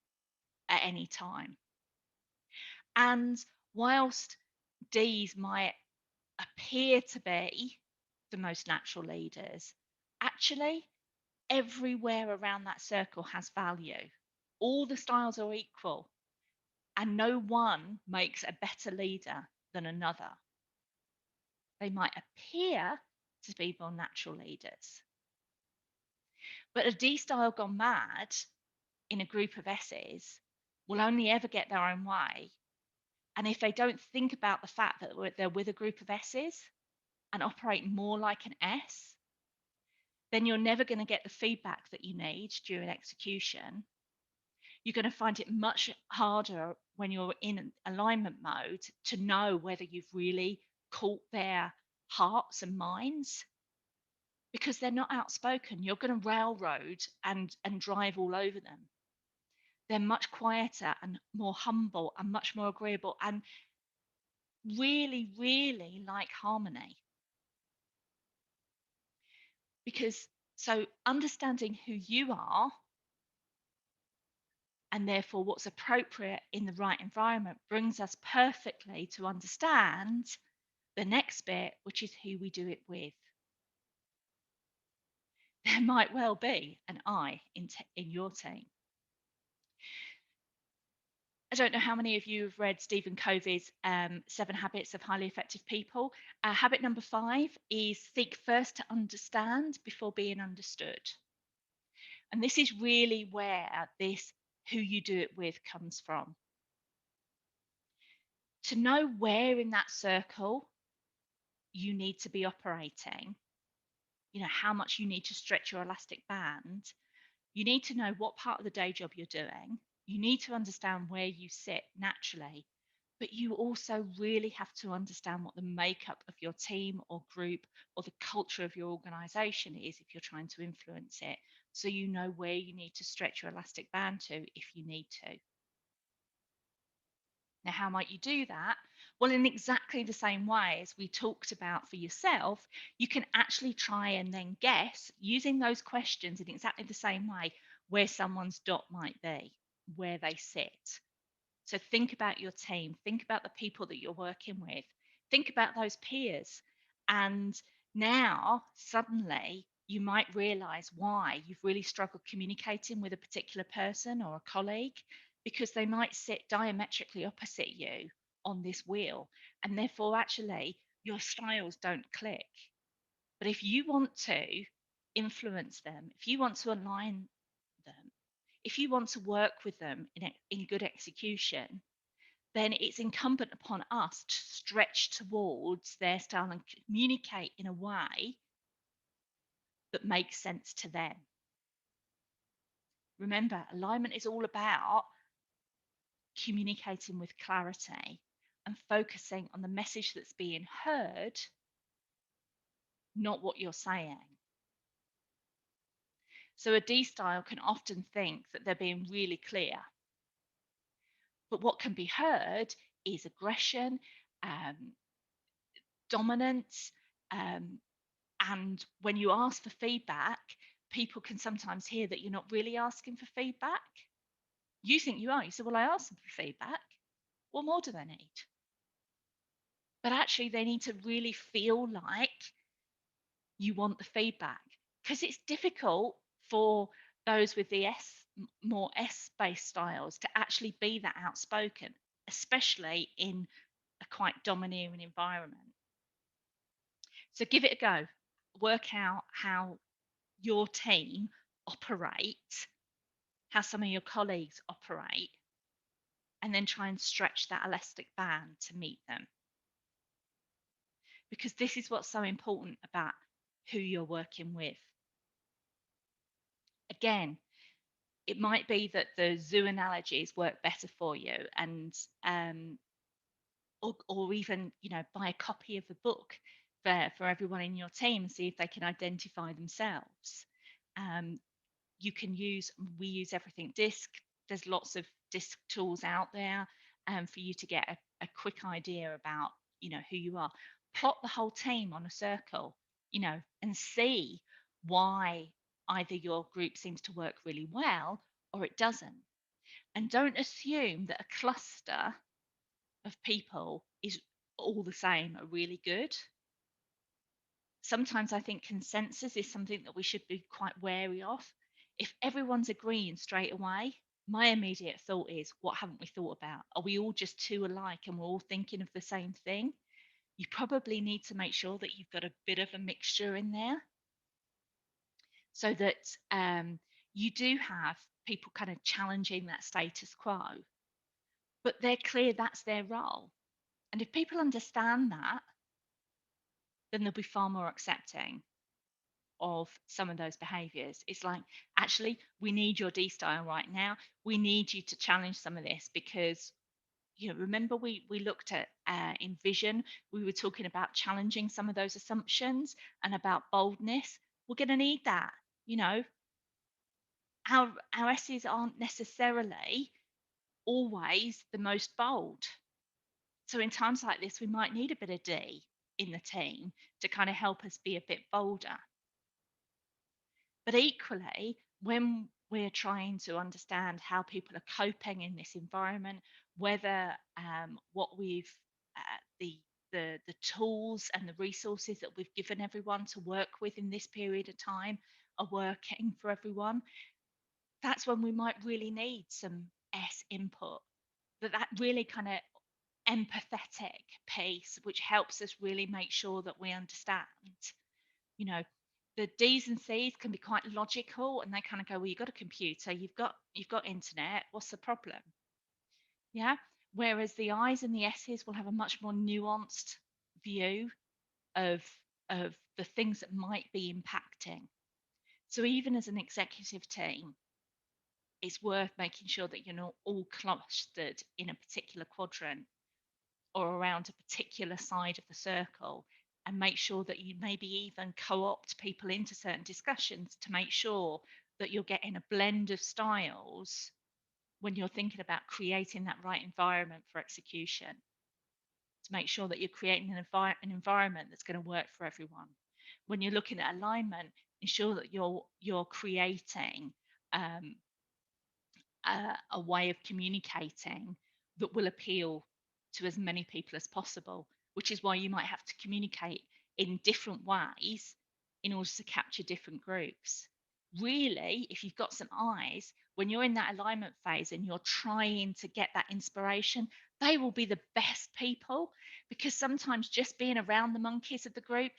at any time. And whilst D's might appear to be the most natural leaders, actually, everywhere around that circle has value. All the styles are equal, and no one makes a better leader than another. They might appear to be more natural leaders. But a D style gone mad in a group of S's will only ever get their own way. And if they don't think about the fact that they're with a group of S's and operate more like an S, then you're never going to get the feedback that you need during execution. You're going to find it much harder when you're in alignment mode to know whether you've really caught their hearts and minds, because they're not outspoken. You're going to railroad and drive all over them. They're much quieter and more humble and much more agreeable and really, really like harmony. So understanding who you are and therefore what's appropriate in the right environment brings us perfectly to understand the next bit, which is who we do it with. There might well be an I in your team. I don't know how many of you have read Stephen Covey's 7 Habits of Highly Effective People. Habit number 5 is seek first to understand before being understood. And this is really where this who you do it with comes from. To know where in that circle you need to be operating, how much you need to stretch your elastic band, you need to know what part of the day job you're doing. You need to understand where you sit naturally, but you also really have to understand what the makeup of your team or group or the culture of your organization is if you're trying to influence it. So you know where you need to stretch your elastic band to if you need to. Now, how might you do that? Well, in exactly the same way as we talked about for yourself, you can actually try and then guess using those questions in exactly the same way where someone's dot might be, where they sit. So think about your team, think about the people that you're working with, think about those peers. And now suddenly you might realize why you've really struggled communicating with a particular person or a colleague, because they might sit diametrically opposite you on this wheel. And therefore, actually, your styles don't click. But if you want to influence them, if you want to align them, if you want to work with them in good execution, then it's incumbent upon us to stretch towards their style and communicate in a way that makes sense to them. Remember, alignment is all about communicating with clarity and focusing on the message that's being heard, not what you're saying. So a D style can often think that they're being really clear, but what can be heard is aggression, um, dominance, um, and when you ask for feedback, people can sometimes hear that you're not really asking for feedback. You think you are. You say, well, I asked them for feedback. What more do they need? But actually, they need to really feel like you want the feedback, because it's difficult for those with the more S-based styles to actually be that outspoken, especially in a quite domineering environment. So give it a go. Work out how your team operate, how some of your colleagues operate, and then try and stretch that elastic band to meet them. Because this is what's so important about who you're working with. Again, it might be that the zoo analogies work better for you, and or even buy a copy of the book for everyone in your team and see if they can identify themselves. Um, you can use we use everything disc. There's lots of disc tools out there for you to get a quick idea about who you are. Plot the whole team on a circle, and see why either your group seems to work really well or it doesn't. And don't assume that a cluster of people is all the same are really good. Sometimes I think consensus is something that we should be quite wary of. If everyone's agreeing straight away, my immediate thought is, what haven't we thought about? Are we all just too alike and we're all thinking of the same thing? You probably need to make sure that you've got a bit of a mixture in there, so that you do have people kind of challenging that status quo, but they're clear that's their role. And if people understand that, then they'll be far more accepting of some of those behaviors. It's like, actually, we need your D style right now. We need you to challenge some of this, because remember we looked at in vision, we were talking about challenging some of those assumptions and about boldness. We're going to need that. Our S's aren't necessarily always the most bold. So in times like this, we might need a bit of D in the team to kind of help us be a bit bolder. But equally, when we're trying to understand how people are coping in this environment, whether what we've the tools and the resources that we've given everyone to work with in this period of time are working for everyone, that's when we might really need some S input. That really kind of empathetic piece, which helps us really make sure that we understand, you know, the D's and C's can be quite logical, and they kind of go, well, you've got a computer, you've got internet, what's the problem? Yeah. Whereas the I's and the S's will have a much more nuanced view of the things that might be impacting. So even as an executive team, it's worth making sure that you're not all clustered in a particular quadrant or around a particular side of the circle, and make sure that you maybe even co-opt people into certain discussions to make sure that you're getting a blend of styles when you're thinking about creating that right environment for execution, to make sure that you're creating an environment that's going to work for everyone. When you're looking at alignment, ensure that you're creating um, a way of communicating that will appeal to as many people as possible, which is why you might have to communicate in different ways in order to capture different groups. Really, if you've got some eyes, when you're in that alignment phase and you're trying to get that inspiration, they will be the best people, because sometimes just being around the monkeys of the group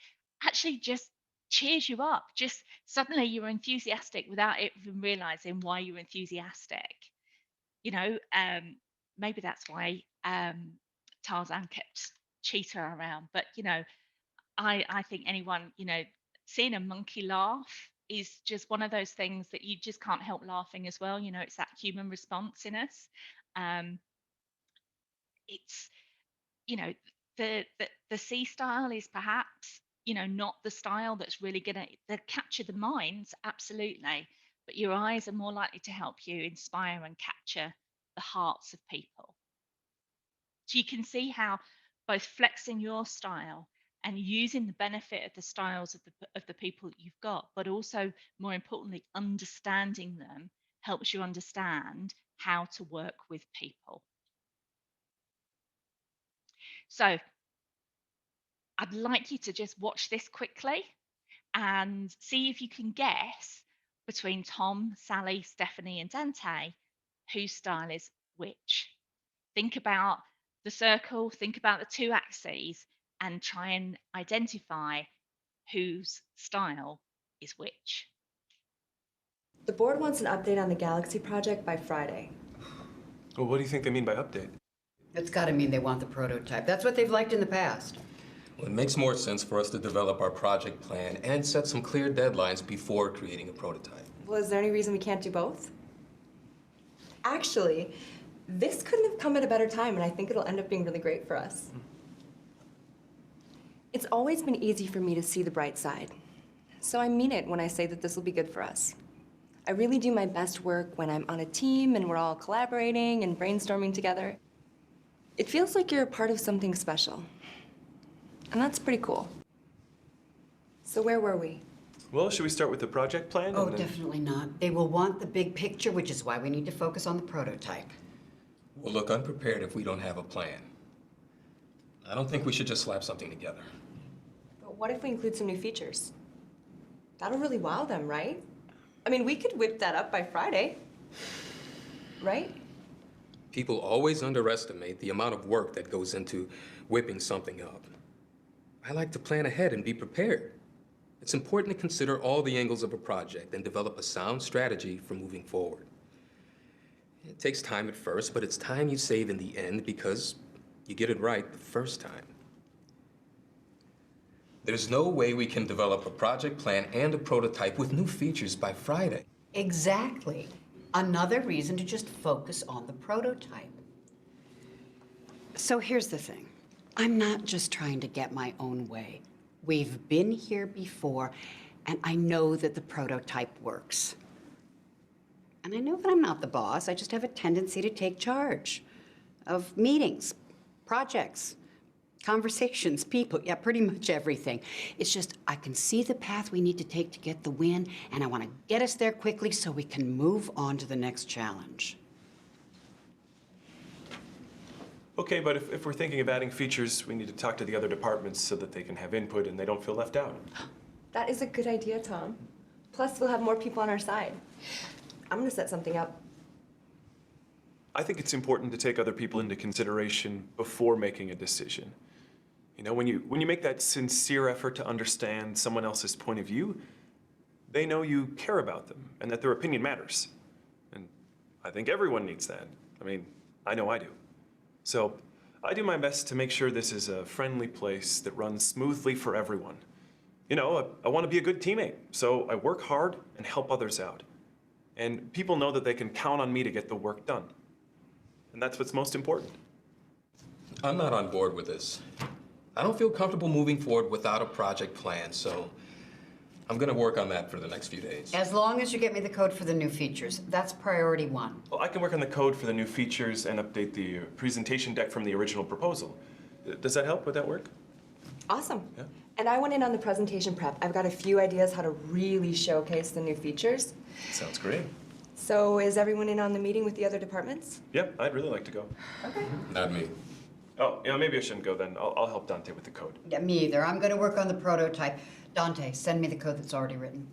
actually just cheers you up. Just suddenly you're enthusiastic without even realizing why you're enthusiastic. You know, maybe that's why Tarzan kept Cheetah around. But I think anyone, seeing a monkey laugh is just one of those things that you just can't help laughing as well. It's that human response in us. Um, it's you know the C style is perhaps not the style that's really going to capture the minds, absolutely, but your eyes are more likely to help you inspire and capture the hearts of people. So you can see how both flexing your style and using the benefit of the styles of the people that you've got, but also more importantly understanding them, helps you understand how to work with people. So I'd like you to just watch this quickly and see if you can guess between Tom, Sally, Stephanie, and Dante whose style is which. Think about the circle, think about the two axes, and try and identify whose style is which. The board wants an update on the Galaxy project by Friday. Well, what do you think they mean by update? It's got to mean they want the prototype. That's what they've liked in the past. Well, it makes more sense for us to develop our project plan and set some clear deadlines before creating a prototype. Well, is there any reason we can't do both? Actually, this couldn't have come at a better time, and I think it'll end up being really great for us. It's always been easy for me to see the bright side. So I mean it when I say that this will be good for us. I really do my best work when I'm on a team and we're all collaborating and brainstorming together. It feels like you're a part of something special. And that's pretty cool. So where were we? Well, should we start with the project plan? Oh, definitely not. They will want the big picture, which is why we need to focus on the prototype. We'll look unprepared if we don't have a plan. I don't think we should just slap something together. But what if we include some new features? That'll really wow them, right? I mean, we could whip that up by Friday, right? People always underestimate the amount of work that goes into whipping something up. I like to plan ahead and be prepared. It's important to consider all the angles of a project and develop a sound strategy for moving forward. It takes time at first, but it's time you save in the end because you get it right the first time. There's no way we can develop a project plan and a prototype with new features by Friday. Exactly. Another reason to just focus on the prototype. So here's the thing. I'm not just trying to get my own way. We've been here before, and I know that the prototype works. And I know that I'm not the boss. I just have a tendency to take charge of meetings, projects, conversations, people, yeah, pretty much everything. It's just I can see the path we need to take to get the win, and I want to get us there quickly so we can move on to the next challenge. Okay, but if we're thinking of adding features, we need to talk to the other departments so that they can have input and they don't feel left out. That is a good idea, Tom. Plus, we'll have more people on our side. I'm gonna set something up. I think it's important to take other people into consideration before making a decision. You know, when you make that sincere effort to understand someone else's point of view, They know you care about them and that their opinion matters. And I think everyone needs that. I mean, I know I do. So I do my best to make sure this is a friendly place that runs smoothly for everyone. You know, I want to be a good teammate, so I work hard and help others out. And people know that they can count on me to get the work done. And that's what's most important. I'm not on board with this. I don't feel comfortable moving forward without a project plan, so I'm gonna work on that for the next few days. As long as you get me the code for the new features, that's priority one. Well, I can work on the code for the new features and update the presentation deck from the original proposal. Does that help? Would that work? Awesome. Yeah. And I went in on the presentation prep. I've got a few ideas how to really showcase the new features. Sounds great. So is everyone in on the meeting with the other departments? Yep, I'd really like to go. Okay. Not me. Oh, yeah, maybe I shouldn't go then. I'll help Dante with the code. Yeah, me either. I'm gonna work on the prototype. Dante, send me the code that's already written.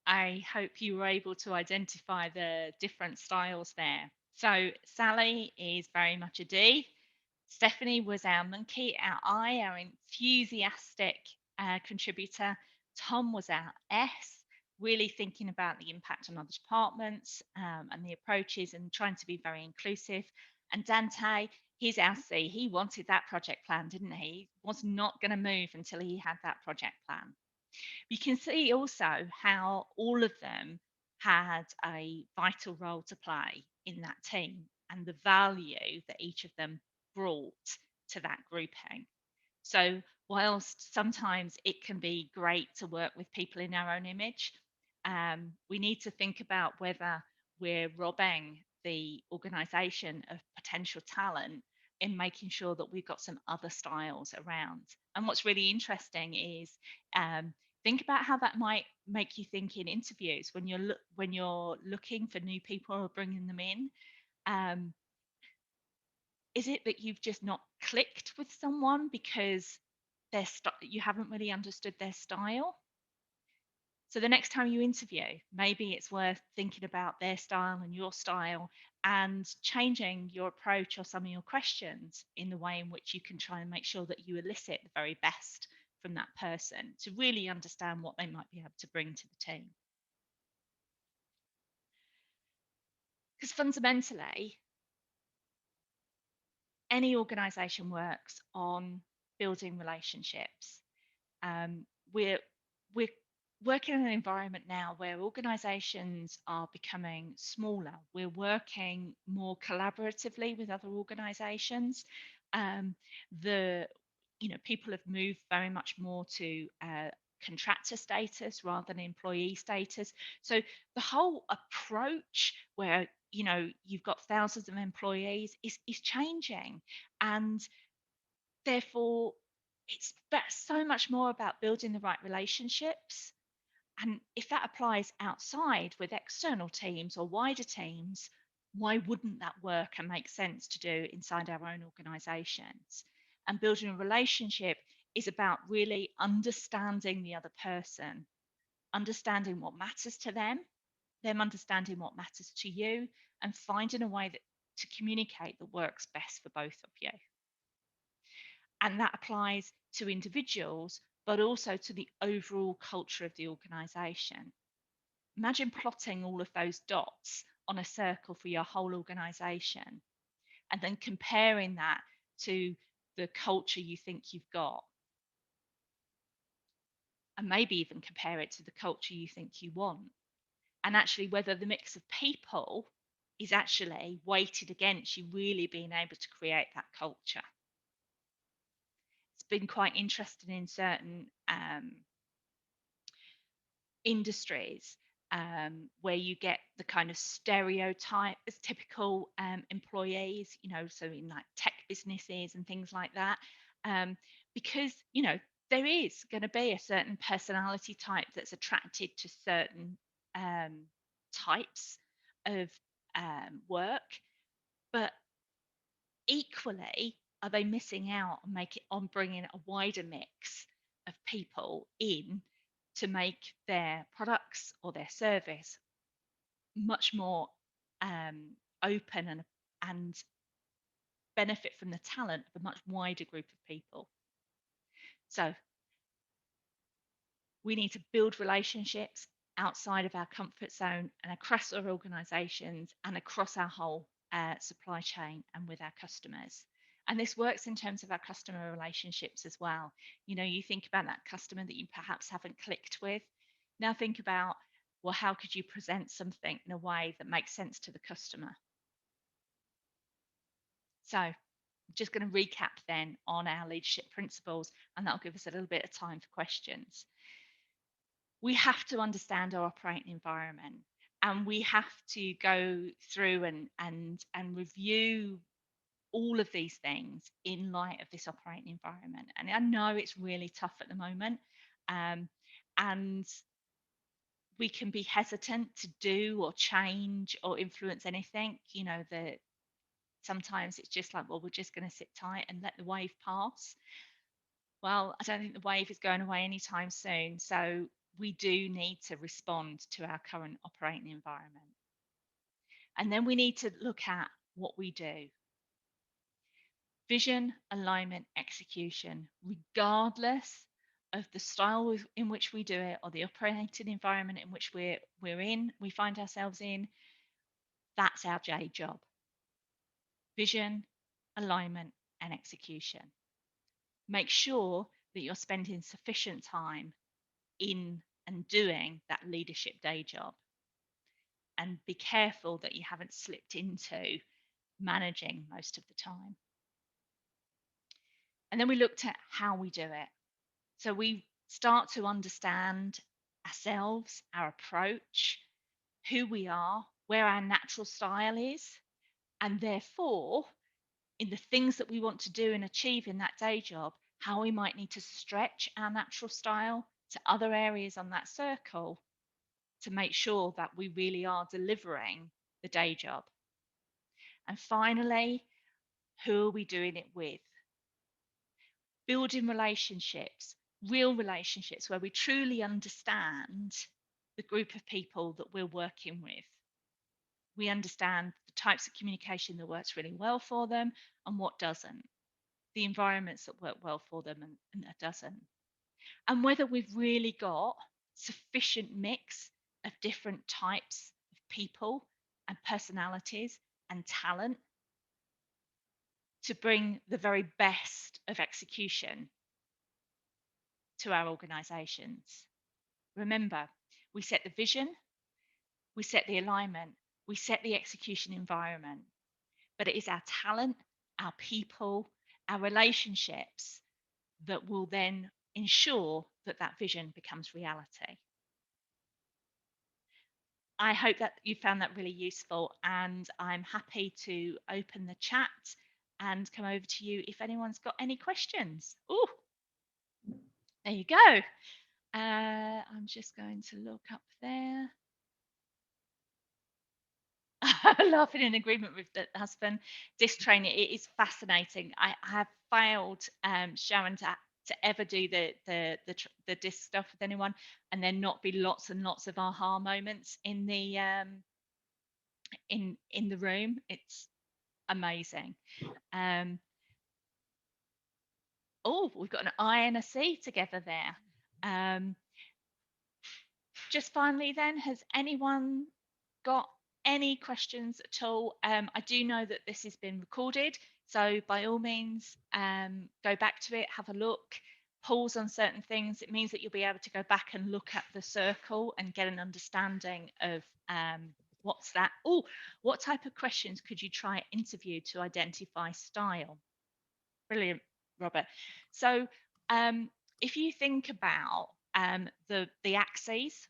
I hope you were able to identify the different styles there. So Sally is very much a D. Stephanie was our monkey, our I, our enthusiastic contributor. Tom was our S, really thinking about the impact on other departments and the approaches and trying to be very inclusive. And Dante, he's our C. He wanted that project plan, didn't he? He was not going to move until he had that project plan. You can see also how all of them had a vital role to play in that team and the value that each of them brought to that grouping. So, whilst sometimes it can be great to work with people in our own image, we need to think about whether we're robbing the organisation of potential talent in making sure that we've got some other styles around. And what's really interesting is think about how that might make you think in interviews when you're looking for new people or bringing them in. Um, is it that you've just not clicked with someone because you haven't really understood their style? So the next time you interview, maybe it's worth thinking about their style and your style and changing your approach or some of your questions in the way in which you can try and make sure that you elicit the very best from that person to really understand what they might be able to bring to the team. Because fundamentally, any organization works on building relationships. We're working in an environment now where organizations are becoming smaller. We're working more collaboratively with other organizations. Um, the people have moved very much more to contractor status rather than employee status. So the whole approach where you've got thousands of employees is changing, and therefore it's so much more about building the right relationships. And if that applies outside with external teams or wider teams, why wouldn't that work and make sense to do inside our own organizations? And building a relationship is about really understanding the other person, understanding what matters to them understanding what matters to you, and finding a way to communicate that works best for both of you. And that applies to individuals, but also to the overall culture of the organization. Imagine plotting all of those dots on a circle for your whole organization and then comparing that to the culture you think you've got. And maybe even compare it to the culture you think you want. And actually, whether the mix of people is actually weighted against you really being able to create that culture. It's been quite interesting in certain industries where you get the kind of stereotype as typical employees, so in like tech businesses and things like that, because, there is going to be a certain personality type that's attracted to certain types of work, but equally, are they missing out on bringing a wider mix of people in to make their products or their service much more open and benefit from the talent of a much wider group of people? So We need to build relationships outside of our comfort zone and across our organizations and across our whole supply chain and with our customers. And this works in terms of our customer relationships as well. You know, you think about that customer that you perhaps haven't clicked with. Now think about, well, how could you present something in a way that makes sense to the customer? So I'm just going to recap then on our leadership principles, and that'll give us a little bit of time for questions. We have to understand our operating environment, and we have to go through and review all of these things in light of this operating environment. And I know it's really tough at the moment, and we can be hesitant to do or change or influence anything. You know, that sometimes it's just like, well, we're just going to sit tight and let the wave pass. Well, I don't think the wave is going away anytime soon. So we do need to respond to our current operating environment. And then we need to look at what we do. Vision, alignment, execution, regardless of the style in which we do it or the operating environment in which we find ourselves in, that's our J job. Vision, alignment, and execution. Make sure that you're spending sufficient time in and doing that leadership day job. And be careful that you haven't slipped into managing most of the time. And then we looked at how we do it. So we start to understand ourselves, our approach, who we are, where our natural style is, and therefore, in the things that we want to do and achieve in that day job, how we might need to stretch our natural style to other areas on that circle to make sure that we really are delivering the day job. And finally, who are we doing it with? Building relationships, real relationships where we truly understand the group of people that we're working with. We understand the types of communication that works really well for them and what doesn't, the environments that work well for them and that doesn't. And whether we've really got sufficient mix of different types of people and personalities and talent to bring the very best of execution to our organizations. Remember, we set the vision, we set the alignment, we set the execution environment, but it is our talent, our people, our relationships that will then ensure that that vision becomes reality. I hope that you found that really useful, and I'm happy to open the chat and come over to you if anyone's got any questions. Oh, there you go. I'm just going to look up there. Laughing in agreement with the husband. Disc training, it is fascinating. I have failed, Sharon, to ever do the disc stuff with anyone, and then not be lots and lots of aha moments in the in the room. It's amazing. Oh, we've got an I and a C together there. Just finally then, has anyone got any questions at all? I do know that this has been recorded, so by all means, go back to it, have a look, pause on certain things. It means that you'll be able to go back and look at the circle and get an understanding of what's that. Oh, what type of questions could you try interview to identify style? Brilliant, Robert. So if you think about the axes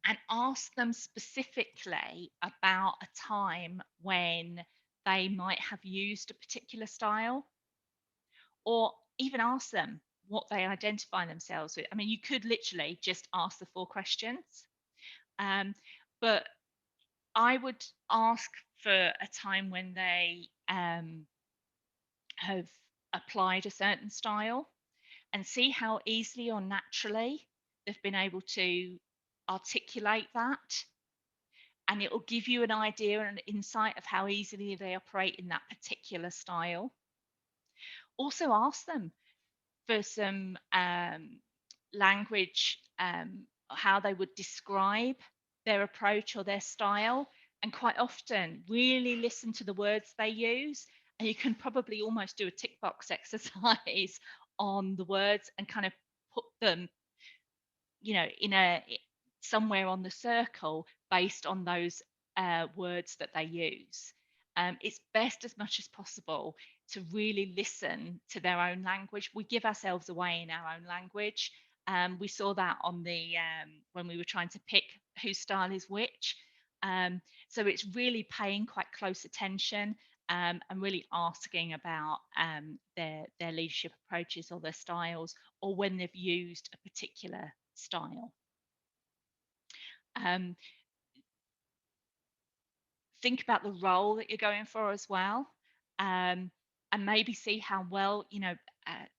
and ask them specifically about a time when they might have used a particular style, or even ask them what they identify themselves with. I mean, you could literally just ask the 4 questions, but I would ask for a time when they have applied a certain style and see how easily or naturally they've been able to articulate that. And it will give you an idea and an insight of how easily they operate in that particular style. Also ask them for some language, how they would describe their approach or their style, and quite often really listen to the words they use. And you can probably almost do a tick box exercise on the words and kind of put them, in somewhere on the circle based on those words that they use. It's best as much as possible to really listen to their own language. We give ourselves away in our own language. We saw that on the when we were trying to pick whose style is which. So it's really paying quite close attention, and really asking about their leadership approaches or their styles, or when they've used a particular style. Um, think about the role that you're going for as well, and maybe see how well,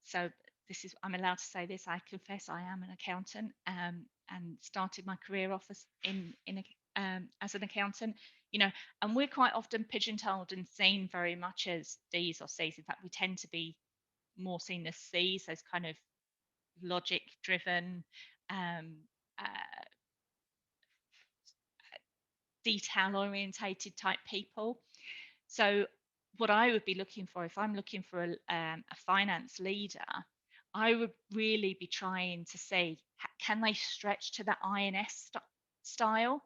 so this is, I'm allowed to say this, I confess I am an accountant, and started my career off as an accountant, and we're quite often pigeonholed and seen very much as D's or C's. In fact, we tend to be more seen as C's, those kind of logic driven, um, uh, detail orientated type people. So what I would be looking for, if I'm looking for a finance leader, I would really be trying to see, can they stretch to that INS style?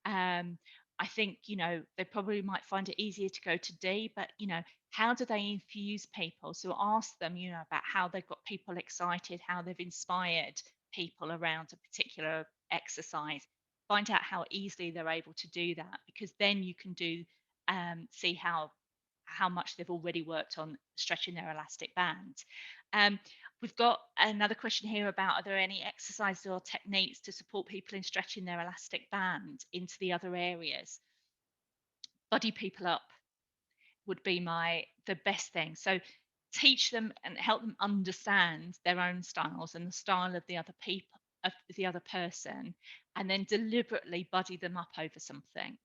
um, I think, they probably might find it easier to go to D, but, how do they infuse people? So ask them, about how they've got people excited, how they've inspired people around a particular exercise. Find out how easily they're able to do that, because then you can see how much they've already worked on stretching their elastic band. Um, we've got another question here about, are there any exercises or techniques to support people in stretching their elastic band into the other areas? Buddy people up would be the best thing. So teach them and help them understand their own styles and the style of the other people, of the other person, and then deliberately buddy them up over something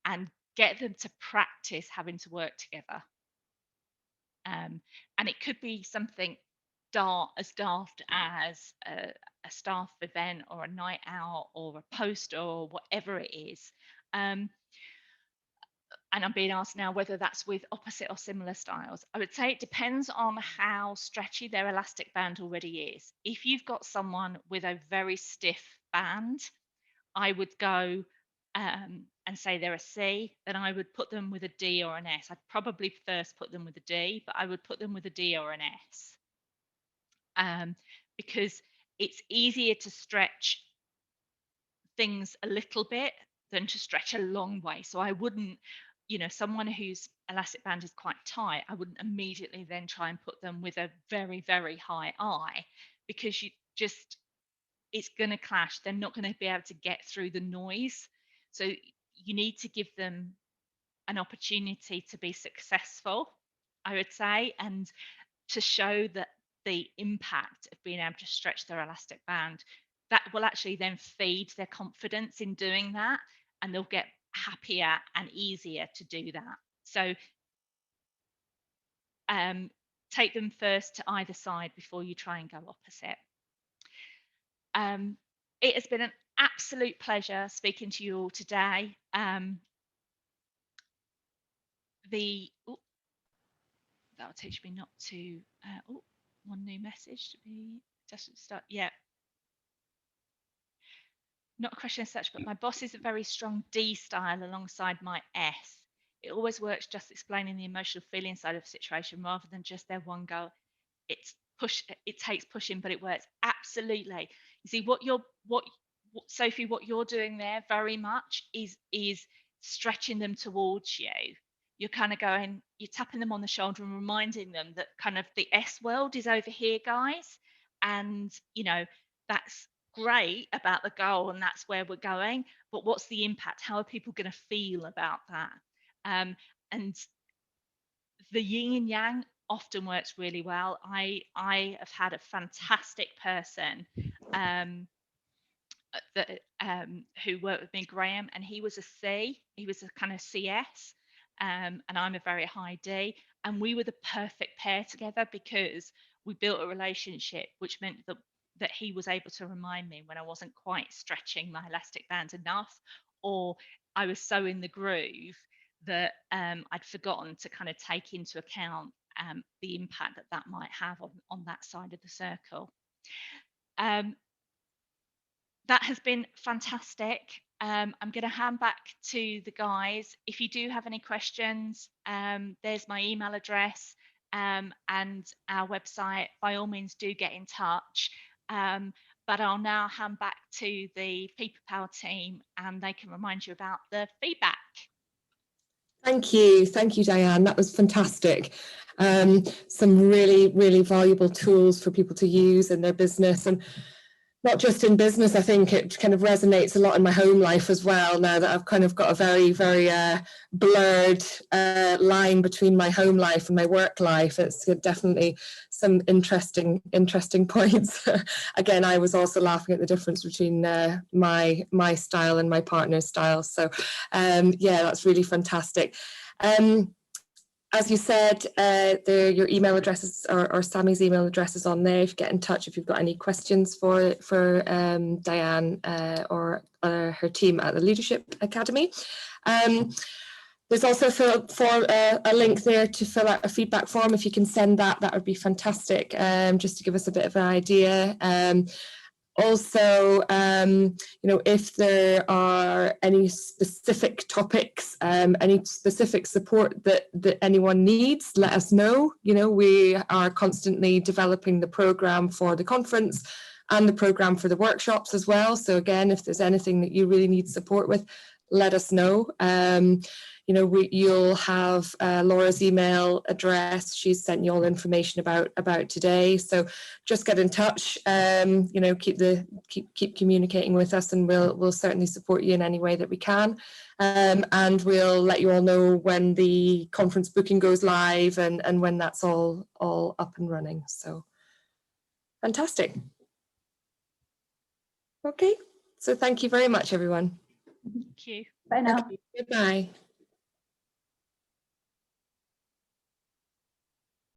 and get them to practice having to work together. And it could be something as daft as a staff event or a night out or a poster or whatever it is. And I'm being asked now whether that's with opposite or similar styles. I would say it depends on how stretchy their elastic band already is. If you've got someone with a very stiff band, I would go and say they're a C, then I would put them with a D or an S. I'd probably first put them with a D, but I would put them with a D or an S, because it's easier to stretch things a little bit than to stretch a long way. So I wouldn't, someone whose elastic band is quite tight, I wouldn't immediately then try and put them with a very, very high I, because it's going to clash. They're not going to be able to get through the noise. So you need to give them an opportunity to be successful, I would say, and to show that the impact of being able to stretch their elastic band, that will actually then feed their confidence in doing that, and they'll get happier and easier to do that. So take them first to either side before you try and go opposite. It has been an absolute pleasure speaking to you all today. That'll teach me not to. One new message to be just start. Yeah, not a question as such, but my boss is a very strong D style alongside my S. It always works just explaining the emotional feeling side of a situation rather than just their one goal. It takes pushing, but it works. Absolutely. You see what Sophie, what you're doing there very much is stretching them towards you. You're kind of going, you're tapping them on the shoulder and reminding them that kind of the S world is over here, guys. And that's great about the goal and that's where we're going, but what's the impact? How are people going to feel about that? And the yin and yang often works really well. I have had a fantastic person who worked with me, Graham, and he was a C. He was a kind of CS, and I'm a very high D. And we were the perfect pair together because we built a relationship, which meant that that he was able to remind me when I wasn't quite stretching my elastic band enough, or I was so in the groove that I'd forgotten to kind of take into account the impact that that might have on that side of the circle. That has been fantastic. I'm going to hand back to the guys. If you do have any questions, there's my email address and our website. By all means, do get in touch. But I'll now hand back to the People Power team and they can remind you about the feedback. Thank you, Dianne. That was fantastic. Some really, really valuable tools for people to use in their business, and not just in business. I think it kind of resonates a lot in my home life as well, now that I've kind of got a very, very blurred line between my home life and my work life. It's definitely some interesting points. Again, I was also laughing at the difference between my style and my partner's style. So yeah, that's really fantastic. As you said, your email addresses or Sammy's email address is on there. If you get in touch, if you've got any questions for Dianne or her team at the Leadership Academy. There's also a link there to fill out a feedback form. If you can send that, that would be fantastic, just to give us a bit of an idea. Also, if there are any specific topics, any specific support that anyone needs, let us know. We are constantly developing the program for the conference and the program for the workshops as well. So again, if there's anything that you really need support with, let us know. You'll have Laura's email address. She's sent you all information about today. So just get in touch. Keep communicating with us, and we'll certainly support you in any way that we can. And we'll let you all know when the conference booking goes live and when that's all up and running. So fantastic. Okay. So thank you very much, everyone. Thank you. Bye now. Goodbye.